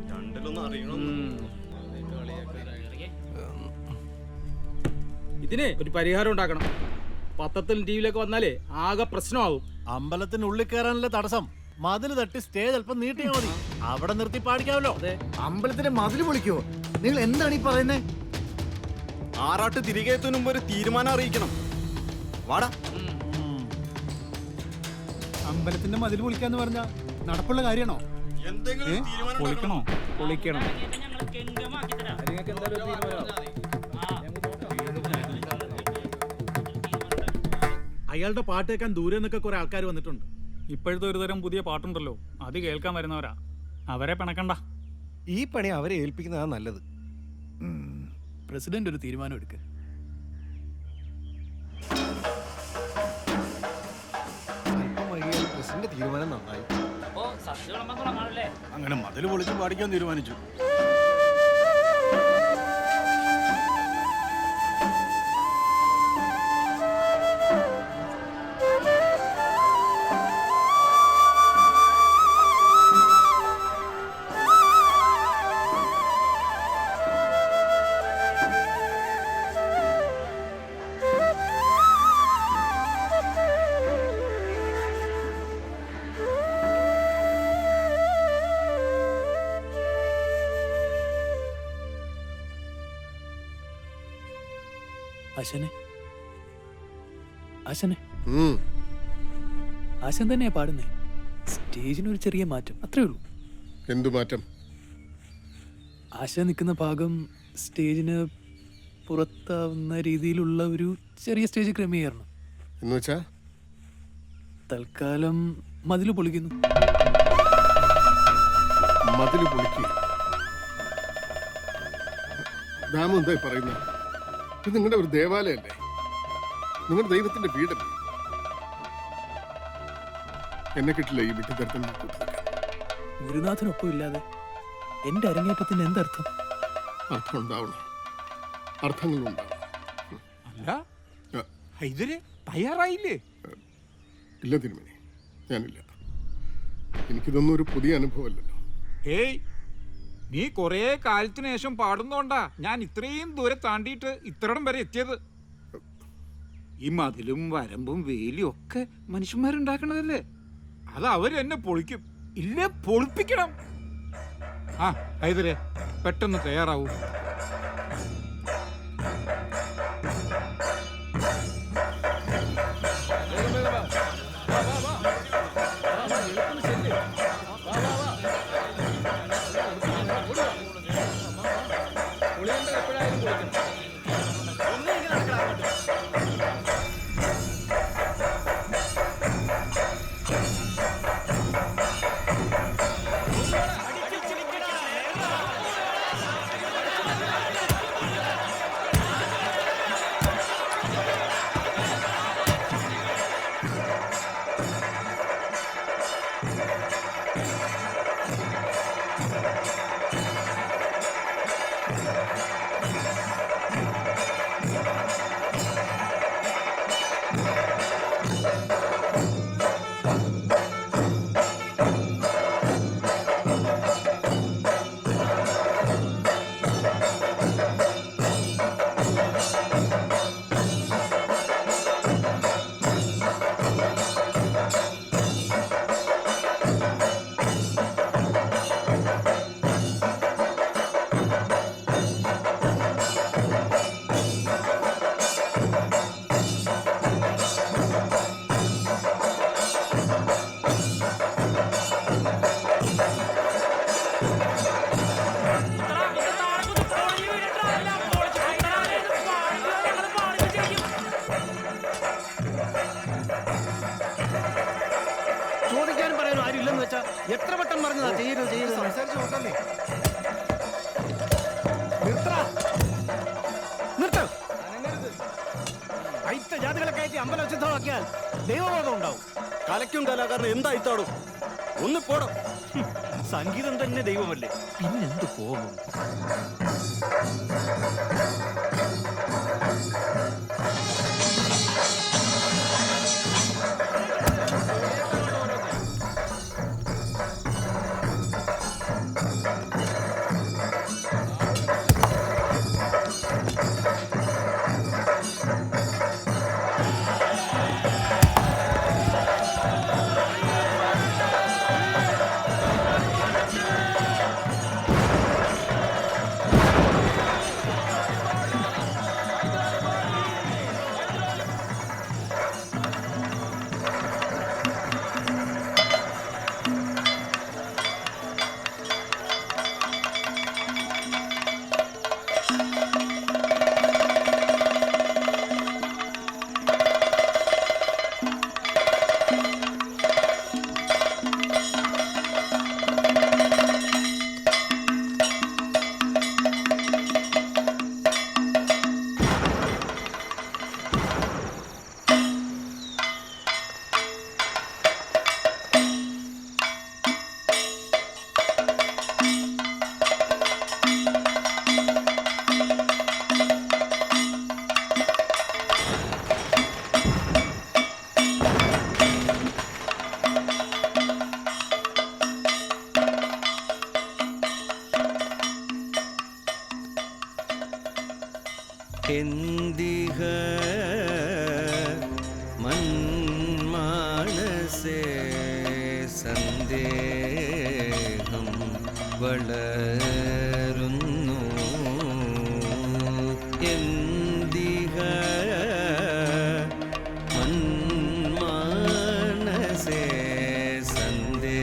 ഇതിന് ഒരു പരിഹാരം ഉണ്ടാക്കണം. പത്രത്തിലും ടിവിയിലൊക്കെ വന്നാലേ ആകെ പ്രശ്നമാകും. അമ്പലത്തിനുള്ളിൽ കയറാനുള്ള തടസ്സം മതിൽ തട്ടി സ്റ്റേജ് അല്പം നീട്ടിയാ മതി. അവിടെ നിർത്തി പാടിക്കാമല്ലോ. അമ്പലത്തിന്റെ മതിൽ പൊളിക്കോ? നിങ്ങൾ എന്താണ് ഈ പറയുന്നത്? ആറാട്ട് തിരികെ എത്തുന്ന മുമ്പ് ഒരു തീരുമാനം അറിയിക്കണം. വാടാ. അമ്പലത്തിന്റെ മതിൽ പൊളിക്കാന്ന് പറഞ്ഞ നടപ്പുള്ള കാര്യമാണോ? പൊളിക്കണോ? പൊളിക്കണം. അയാളുടെ പാട്ട് കേൾക്കാൻ ദൂരെ നിന്നൊക്കെ കുറെ ആൾക്കാർ വന്നിട്ടുണ്ട്. ഇപ്പോഴത്തെ ഒരു തരം പുതിയ പാട്ടുണ്ടല്ലോ, അത് കേൾക്കാൻ വരുന്നവരാ. അവരെ പിണക്കണ്ട. ഈ പണി അവരെ ഏൽപ്പിക്കുന്നതാണ് നല്ലത്. പ്രസിഡന്റ് ഒരു തീരുമാനം എടുക്കുക. പ്രസിഡന്റ് തീരുമാനം നന്നായി. അങ്ങനെ മതിൽ പൊളിച്ച് പാടിക്കാൻ തീരുമാനിച്ചു. ആശാനെ, ആശാനെ, ആശാൻ തന്നെയാ പാടുന്നേ. സ്റ്റേജിനൊരു ചെറിയ മാറ്റം, അത്രേ ഉള്ളൂ. എന്തു മാറ്റം? ആശാൻ നിൽക്കുന്ന ഭാഗം സ്റ്റേജിന് പുറത്താവുന്ന രീതിയിലുള്ള ഒരു ചെറിയ സ്റ്റേജ് ക്രമീകരണം. എന്നുവെച്ചാ തൽക്കാലം മതില് പൊളിക്കുന്നു. മതില് പൊളിക്കുക? രാമു എന്തായി പറയുന്നത്? ഇത് നിങ്ങളുടെ ഒരു ദേവാലയല്ലേ? നിങ്ങളുടെ ദൈവത്തിന്റെ വീടല്ലേ? എന്നെ കിട്ടില്ല ഈ വിട്ടുതരത്തിൽ. ഗുരുനാഥനൊപ്പം ഇല്ലാതെ എന്റെ അരങ്ങേറ്റത്തിന് എന്തർത്ഥം? അർത്ഥം ഉണ്ടാവണം, അർത്ഥങ്ങളുണ്ടാവണം. അല്ല ഹൈദര് തയ്യാറായില്ലേ? ഇല്ല തിരുമേനി, ഞാനില്ല. എനിക്കിതൊന്നും ഒരു പുതിയ അനുഭവമല്ലല്ലോ. ഏയ്, നീ കുറേ കാലത്തിന് ശേഷം പാടുന്നോണ്ടാ ഞാൻ ഇത്രയും ദൂരെ താണ്ടിയിട്ട് ഇത്രയിടം വരെ എത്തിയത്. ഈ മതിലും വരമ്പും വേലിയും ഒക്കെ മനുഷ്യന്മാരുണ്ടാക്കണതല്ലേ? അത് അവര് എന്നെ പൊളിക്കും, ഇല്ലേ പൊളിപ്പിക്കണം. ആ ഹൈദരെ, പെട്ടെന്ന് തയ്യാറാവൂ. ചോദിക്കാനും പറയാനും ആരും ഇല്ലെന്ന് വെച്ചാ എത്ര വട്ടം പറഞ്ഞതാ ചെയ്യരുത് ചെയ്യരുത്. സംസാരിച്ചു നോക്കാന്നേ. അയിത്ത ജാതികളെ കയറ്റി അമ്പലം അശുദ്ധമാക്കിയാൽ ദൈവബോധം ഉണ്ടാവും. കലയ്ക്കും കലാകാരനും എന്താ ഇത്താടും? ഒന്ന് പോടും. സംഗീതം തന്നെ ദൈവമല്ലേ, പിന്നെന്ത് പോകും? എന്തിഹ മന്മാനസേ സന്ദേഹം വളരുന്നു. എന്തിഹ മന്മാനസേ സന്ദേഹം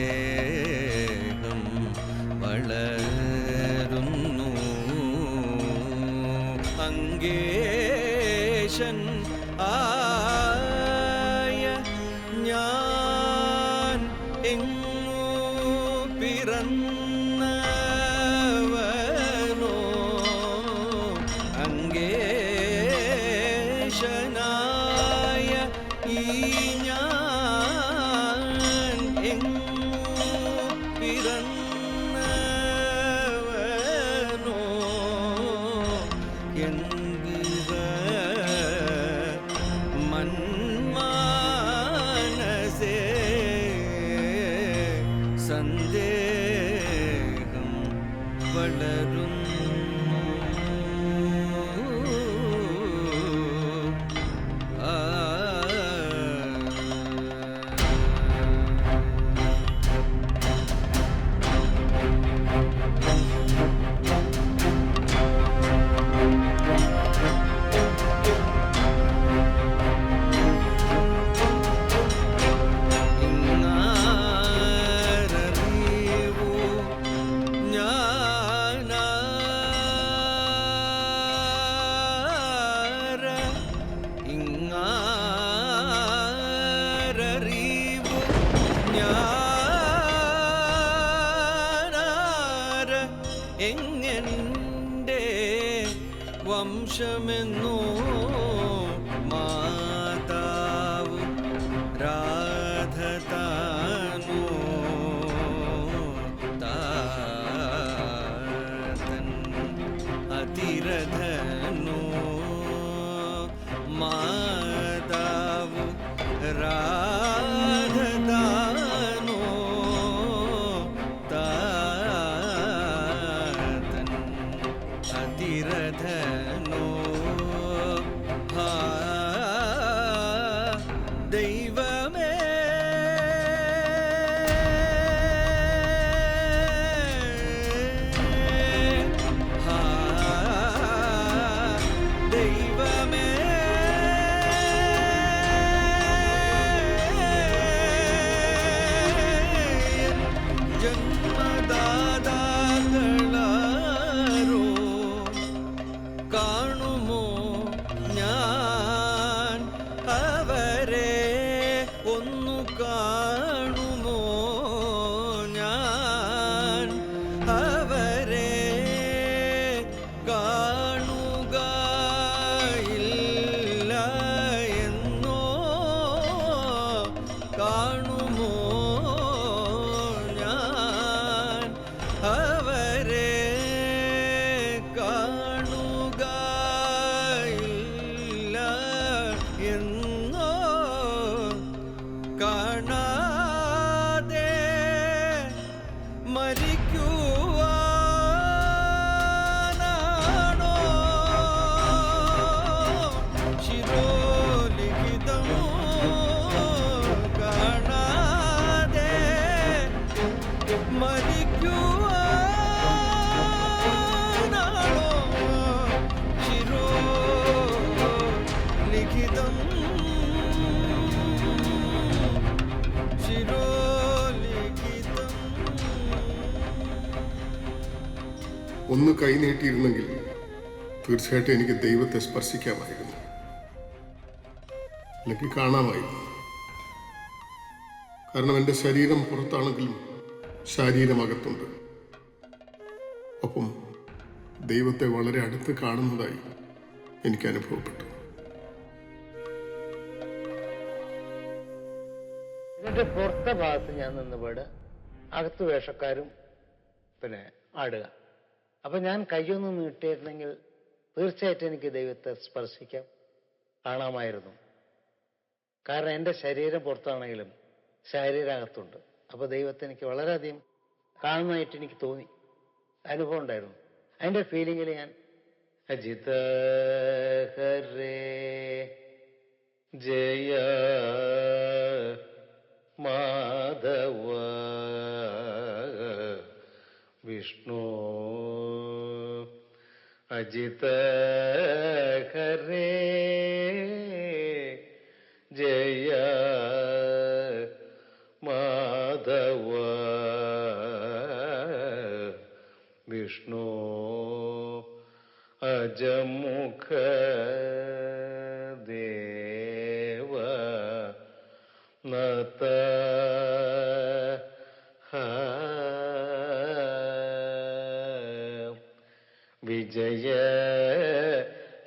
വളരുന്നു. അങ്കേശൻ ആയ ഞാൻ വളരുന്നു. ആ എങ്ങെൻ്റെ വംശമെന്നോ മാതാവ് രാധ താനോ താതൻ അതിരഥനോ മാതാവ് രാധ താനോ താതൻ അതിരഥനോ ദൈവമേ ദൈവമേ ജന്മദാതാക്കളാരോ കാണുമോ ഞാൻ അവരെ ഒന്നു കാണുമോ ഞാൻ അവരെ കാണുകയില്ല എന്നോ കാണുമോ ഞാൻ അവരെ കാണുകയില്ല എന്നോ കാണാതെ മരിക്കുവാനാണോ ശിരോലിഖിതം കാണാതെ മരിക്കുവാനാണോ ശിരോലിഖിതം ശിരോലിഖിതം. ഒന്ന് കൈ നീട്ടിയിരുന്നെങ്കിൽ തീർച്ചയായിട്ടും എനിക്ക് ദൈവത്തെ സ്പർശിക്കാമായിരുന്നു, അല്ലെങ്കിൽ കാണാമായിരുന്നു. കാരണം എൻ്റെ ശരീരം പുറത്താണെങ്കിലും ശരീരം അകത്തുണ്ട്. ഒപ്പം ദൈവത്തെ വളരെ അടുത്ത് കാണുന്നതായി എനിക്ക് അനുഭവപ്പെട്ടു. ഇതിന്റെ പുറത്തെ ഭാഗത്ത് ഞാൻ നിന്നപാട് അകത്ത് വേഷക്കാരും പിന്നെ ആടുക. അപ്പൊ ഞാൻ കയ്യൊന്ന് നീട്ടിയിരുന്നെങ്കിൽ തീർച്ചയായിട്ടും എനിക്ക് ദൈവത്തെ സ്പർശിക്കാം, കാണാമായിരുന്നു. കാരണം എൻ്റെ ശരീരം പുറത്താണെങ്കിലും ശരീരം അകത്തുണ്ട്. അപ്പൊ ദൈവത്തെ എനിക്ക് വളരെയധികം കാണുന്നതായിട്ട് എനിക്ക് തോന്നി, അനുഭവം ഉണ്ടായിരുന്നു. അതിന്റെ ഫീലിങ്ങിൽ ഞാൻ അജിത ഹരേ ജയ മാധവ വിഷ്ണു അജിത ഹരേ ജയ മാധവ വിഷ്ണു അജമുഖ ദേവ നത വിജയ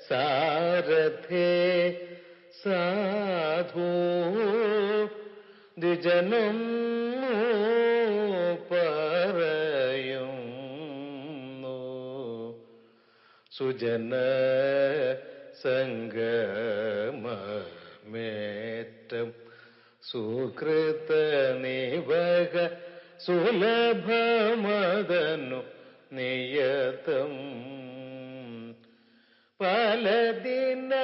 സാരഥേ സാധു ദ്വിജനം പറയുന്നു സുജന സംഗമേറ്റം സുകൃത നിവക സുലഭമദനു നിയതം പല ദിനമായി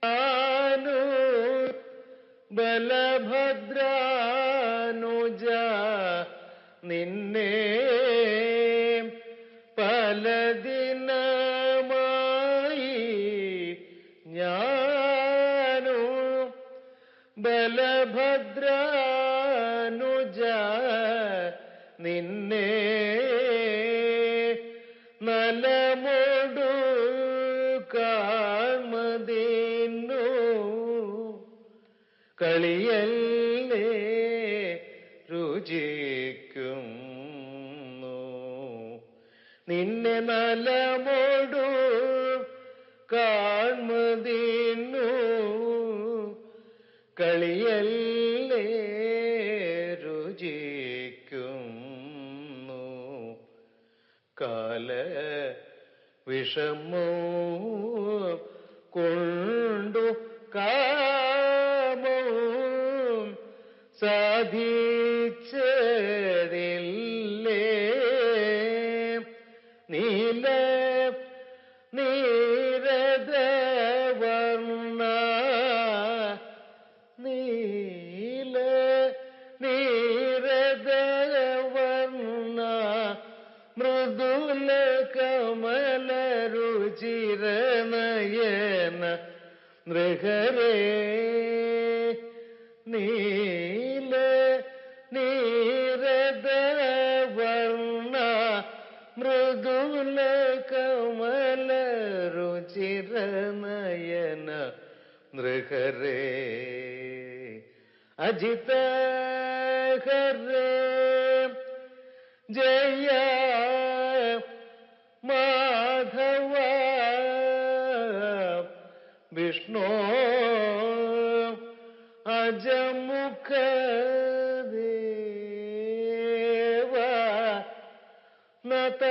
ആനു ബലഭദ്രാനുജ നിന്നെ പല ദിനമായി ഞാനു ബലഭദ്രാനുജ നിന്നെ നലമോടു കാൺമതിന്നു കളിയല്ലേ രുചിക്കുന്നു നിന്നെ നലമോടു കാൺമതിന്നു കളിയല്ലേ രുചിക്കുന്നു കാല വിഷമോ കൊണ്ടു കാമോ സാധിച്ചതില്ലേ നീല നീരദവർണ്ണ നീല നീരദവർണ്ണ മൃദുല കമല രുചിരനയന നൃഹരേ നീല നീരദവർണ്ണ മൃദുല കമല രുചിരനയന നൃഹരേ അജിത ഹരേ ജയ മാധവ വിഷ്ണു അജമുഖ ദേവ നത